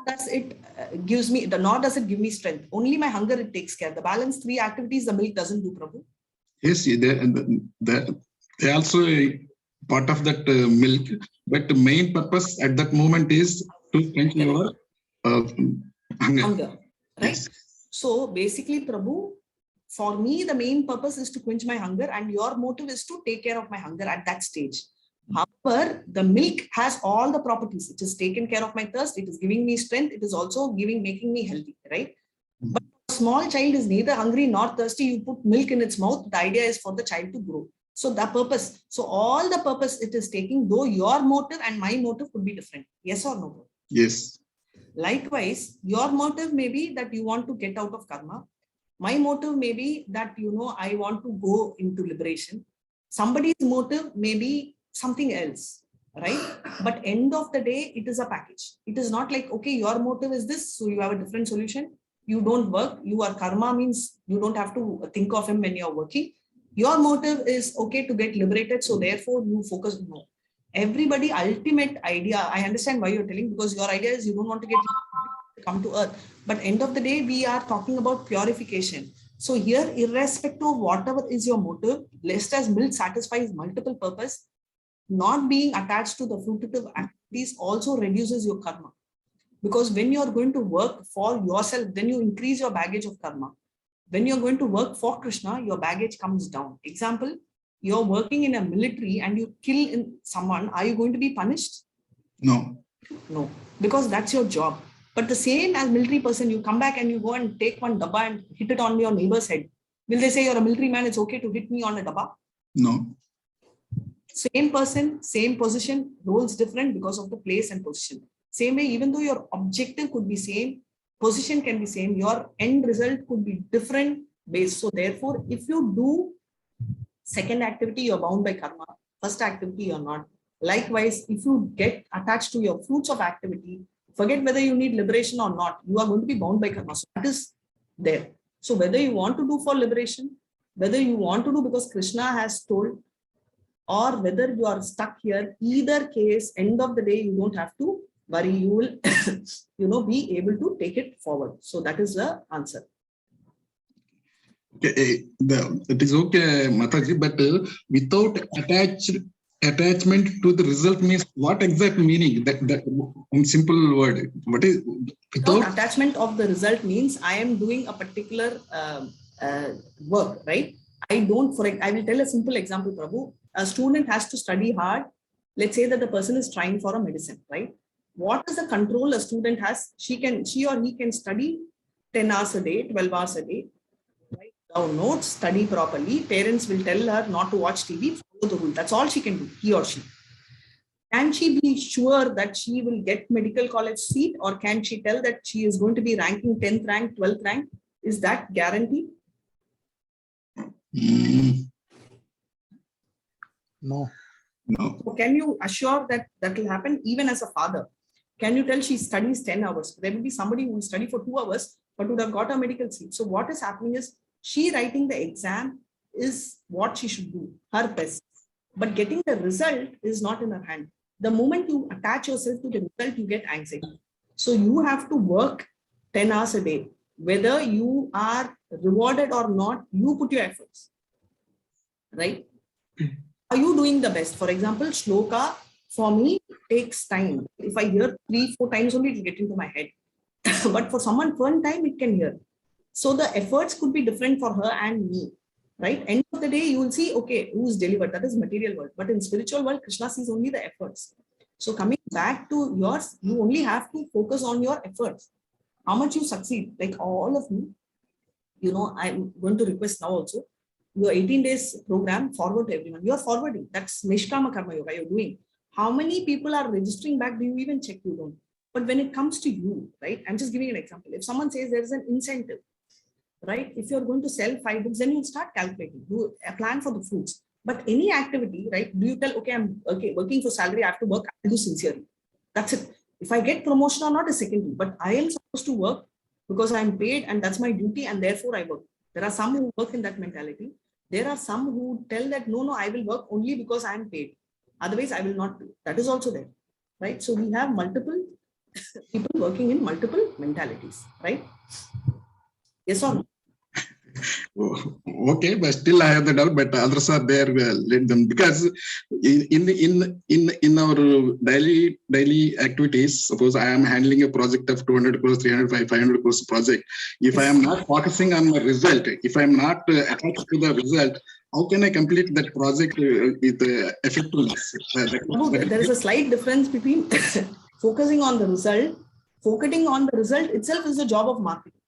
Does it gives me, nor does it give me strength. Only my hunger it takes care. The balance 3 activities the milk doesn't do, Prabhu. Yes, they also a part of that milk, but the main purpose at that moment is to quench your hunger. Right? Yes. So basically, Prabhu, for me, the main purpose is to quench my hunger, and your motive is to take care of my hunger at that stage. However, the milk has all the properties. It is taken care of my thirst. It is giving me strength. It is also making me healthy, right? But a small child is neither hungry nor thirsty. You put milk in its mouth. The idea is for the child to grow. So the purpose. So all the purpose it is taking, though your motive and my motive could be different. Yes or no? Yes. Likewise, your motive may be that you want to get out of karma. My motive may be that, I want to go into liberation. Somebody's motive may be something else, right? But end of the day, it is a package. It is not like, okay, your motive is this, so you have a different solution. You don't work. You are karma means you don't have to think of him when you're working. Your motive is, okay, to get liberated. So therefore you focus. No. Everybody ultimate idea. I understand why you're telling, because your idea is you don't want to come to earth. But end of the day, we are talking about purification. So here, irrespective of whatever is your motive, lest as milk satisfies multiple purpose, not being attached to the fruitive activities also reduces your karma. Because when you're going to work for yourself, then you increase your baggage of karma. When you're going to work for Krishna, your baggage comes down. Example, you're working in a military and you kill someone, are you going to be punished? No. No, because that's your job. But the same as military person, you come back and you go and take one dabba and hit it on your neighbor's head. Will they say you're a military man, it's okay to hit me on a dabba? No. Same person, same position, roles different because of the place and position. Same way, even though your objective could be same, position can be same, your end result could be different based. So therefore, if you do second activity, you're bound by karma. First activity, you're not. Likewise, if you get attached to your fruits of activity, forget whether you need liberation or not, you are going to be bound by karma. So that is there. So whether you want to do for liberation, whether you want to do because Krishna has told, or whether you are stuck here, either case, end of the day, you don't have to worry. You will, be able to take it forward. So that is the answer. Okay, it is okay, Mataji, but without attachment to the result means what exact meaning? That in simple word, what is without attachment of the result means I am doing a particular work, right? I will tell a simple example, Prabhu. A student has to study hard. Let's say that the person is trying for a medicine, right? What is the control a student has? She or he can study 10 hours a day, 12 hours a day, write down notes, study properly. Parents will tell her not to watch TV, follow the rule. That's all she can do, he or she. Can she be sure that she will get medical college seat, or can she tell that she is going to be ranking 10th rank, 12th rank? Is that guaranteed? No. So can you assure that that will happen even as a father? Can you tell she studies 10 hours? There will be somebody who will study for 2 hours, but would have got a medical seat. So what is happening is she writing the exam is what she should do, her best. But getting the result is not in her hand. The moment you attach yourself to the result, you get anxiety. So you have to work 10 hours a day. Whether you are rewarded or not, you put your efforts, right? Are you doing the best? For example, shloka for me takes time. If I hear 3-4 times only, it will get into my head. but for someone one time it can hear. So the efforts could be different for her and me, right? End of the day, you will see, okay, who's delivered? That is material world. But in spiritual world, Krishna sees only the efforts. So coming back to yours, you only have to focus on your efforts. How much you succeed, like all of you, I'm going to request now also, your 18 days program, forward to everyone. You're forwarding. That's Nishkama Karma Yoga you're doing. How many people are registering back? Do you even check? You don't. But when it comes to you, right? I'm just giving an example. If someone says there is an incentive, right? If you're going to sell 5 books, then you start calculating, do a plan for the fruits. But any activity, right? Do you tell, okay, I'm working for salary, I have to work, I'll do sincerely. That's it. If I get promotion or not is secondary, but I am supposed to work because I'm paid and that's my duty and therefore I work. There are some who work in that mentality. There are some who tell that, no, I will work only because I am paid. Otherwise, I will not do. That is also there, right? So we have multiple people working in multiple mentalities, right? Yes or no? Okay, but still I have the doubt. But others are there. Let them, because in our daily activities, suppose I am handling a project of 200 crores, 300, 500 crores project. If I am not focusing on my result, if I am not attached to the result, how can I complete that project with effectiveness? There is a slight difference between focusing on the result. Focusing on the result itself is the job of marketing.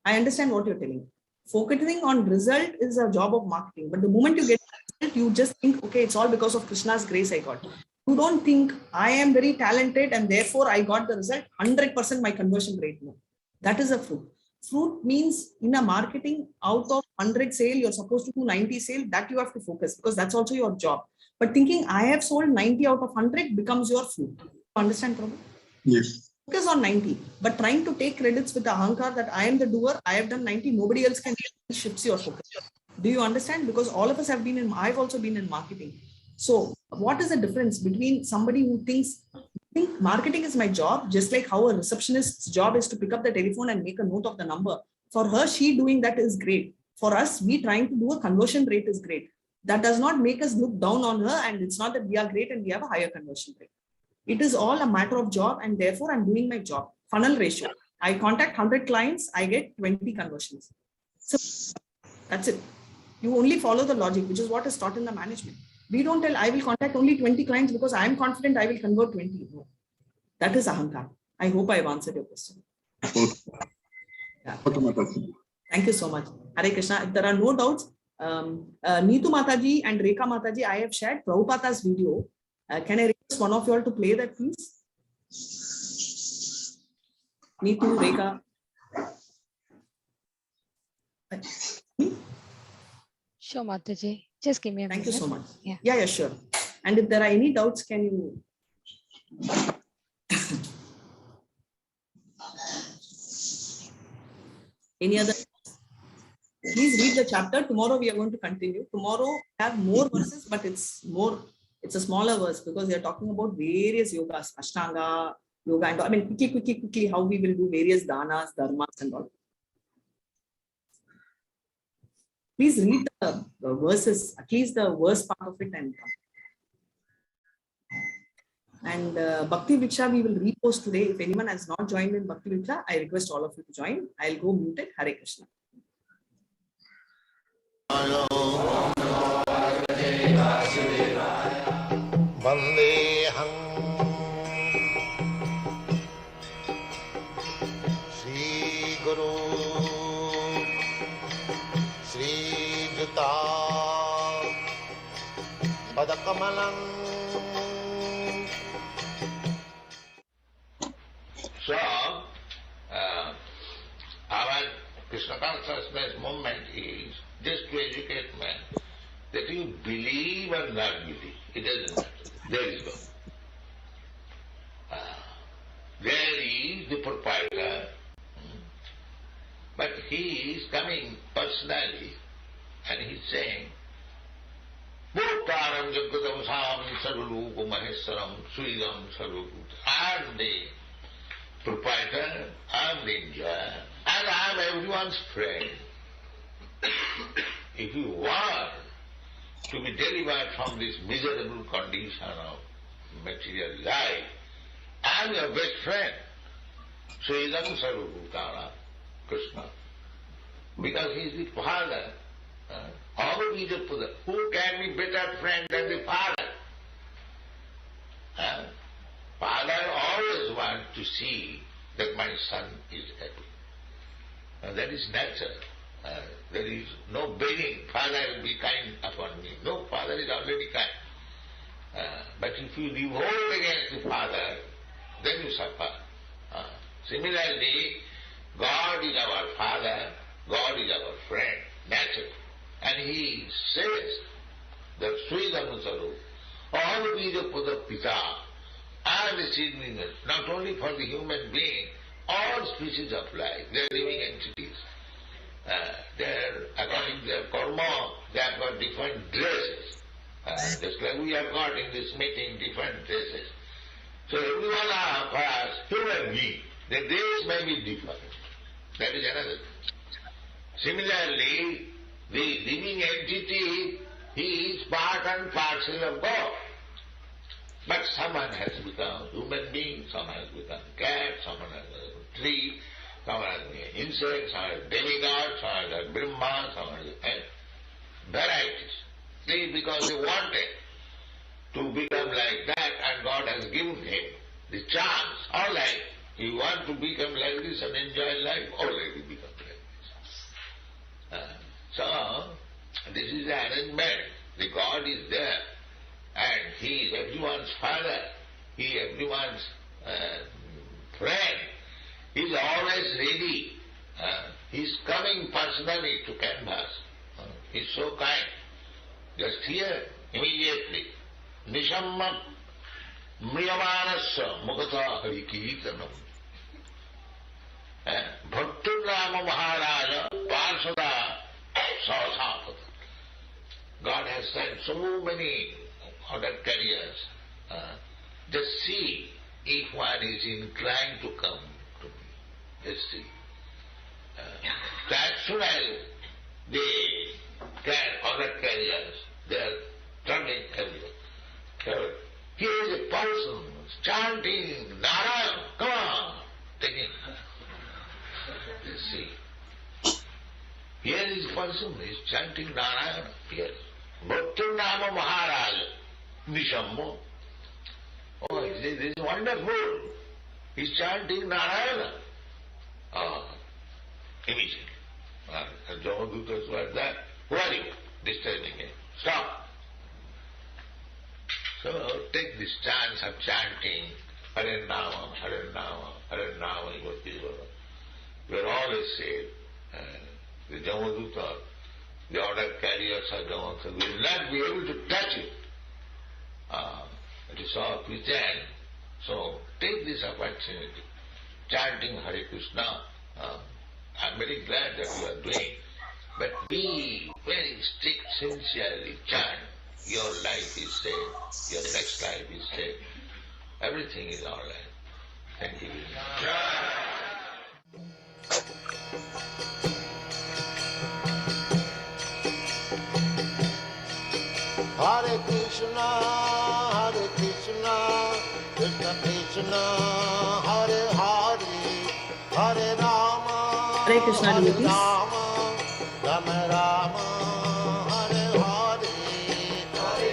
I understand what you're telling. Focusing on result is a job of marketing. But the moment you get result, you just think, okay, it's all because of Krishna's grace I got. You don't think I am very talented and therefore I got the result, 100% my conversion rate. No, that is a fruit. Fruit means in a marketing, out of 100 sale, you're supposed to do 90 sale, that you have to focus because that's also your job. But thinking I have sold 90 out of 100 becomes your fruit. Understand, Prabhu? Yes. Focus on 90, but trying to take credits with the ahankar that I am the doer, I have done 90, nobody else can shifts your focus. Do you understand? Because all of us have been I've also been in marketing. So what is the difference between somebody who thinks marketing is my job, just like how a receptionist's job is to pick up the telephone and make a note of the number. For her, she doing that is great. For us, we trying to do a conversion rate is great. That does not make us look down on her, and it's not that we are great and we have a higher conversion rate. It is all a matter of job, and therefore I'm doing my job. Funnel ratio. I contact 100 clients, I get 20 conversions. So that's it. You only follow the logic, which is what is taught in the management. We don't tell I will contact only 20 clients because I am confident I will convert 20. No. That is ahankar. I hope I have answered your question. Okay. Yeah. Okay, thank you so much. Hare Krishna. If there are no doubts, Neetu Mataji and Rekha Mataji, I have shared Prabhupada's video. Can I request one of you all to play that, please? Neetu, Rekha. Sure, Mataji. Just give me a minute. Thank you so much. Yeah, sure. And if there are any doubts, can you? Any other? Please read the chapter. Tomorrow we are going to continue. Tomorrow we have more verses, but it's a smaller verse because they are talking about various yogas, Ashtanga, yoga, and I mean, quickly, how we will do various danas, dharmas, and all. Please read the verses, at least the verse part of it, and come. And Bhakti Vriksha, we will repost today. If anyone has not joined in Bhakti Vriksha, I request all of you to join. I'll go muted. Hare Krishna. Vandeham Shri Guru Shri Juta Padakamalam. So, our Krishna consciousness movement is just to educate man that you believe or not believe, it doesn't matter. There is God. There is the proprietor, but he is coming personally and he is saying, Bhutaram Jagatam Sam Sarvarupa Maheswaram Suidam Sarvarupa. I am the proprietor, I am the enjoyer, and I am everyone's friend. If you want to be delivered from this miserable condition of material life, I am your best friend. Sridham Sarvabhutana, Krishna. Because he is the father. Who can be better friend than the father? Father always wants to see that my son is happy. And that is natural. There is no begging, Father will be kind upon me. No, Father is already kind. But if you revolt against the Father, then you suffer. Similarly, God is our Father, God is our friend, natural. And He says that Sridham Saru, all Bija Pada Pita are the seedliness, not only for the human being, all species of life, they are living entities. According to their karma, they have got different dresses. Just like we have got in this meeting different dresses. So every one of us, human being, the dress may be different. That is another thing. Similarly, the living entity, he is part and parcel of God. But someone has become human being, someone has become cat, someone has become tree, someone has become insect, someone has demigod, someone has Brahma, someone has varieties. See, because he wanted to become like that and God has given him the chance. All right, you want to become like this and enjoy life, already become like this. So, this is the arrangement. The God is there. And He is everyone's father, He is everyone's friend. He is always ready. He is coming personally to canvas. He is so kind. Just here, immediately, Nishamma Mriyamanasya Mukata Harikirtanam. Bhattur Rama Maharaja Parsada Sasapata. God has sent so many other carriers. Just see if one is inclined to come to me. Just see. As soon as they other carriers, they are turning everywhere. Here is a person chanting Narayan, come on, take it. Just see. Here is a person who is chanting Narayana. Here. Bhattanama Maharaj, Nishammo. Oh, this is wonderful. He is chanting Narayana. Immediately. And Jamadutas were there. Who are you? Disturbing him. Stop. So take this chance of chanting Hare Nama, Hare Nama, Hare Nama, we are always saved. The Jamaduta, the order carriers of Jamaduta, will not be able to touch you. It is all pretend. So take this opportunity. Chanting Hare Krishna, I'm very glad that you are doing. But be very strict, sincerely chant. Your life is saved. Your next life is saved. Everything is all right. Thank you. Hare Krishna, Krishna Krishna, Hare Hare, Hare Rama, Hare Krishna, Hare devotees. Rama, Rama Rama, Hare Hare, Hare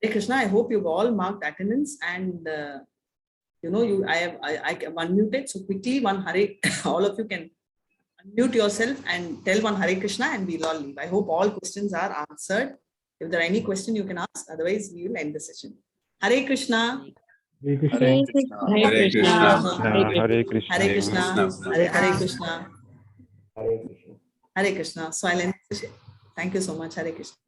Hare Krishna, I hope you've all marked attendance and I have unmuted, so quickly one Hare, all of you can unmute yourself and tell one Hare Krishna and we'll all leave. I hope all questions are answered. If there are any question you can ask, otherwise we will end the session. Hare Krishna. Hare Krishna. Hare Krishna. Hare Krishna. Hare Krishna. Hare Krishna. Hare Krishna. Hare Krishna. So I'll end the session. Thank you so much. Hare Krishna.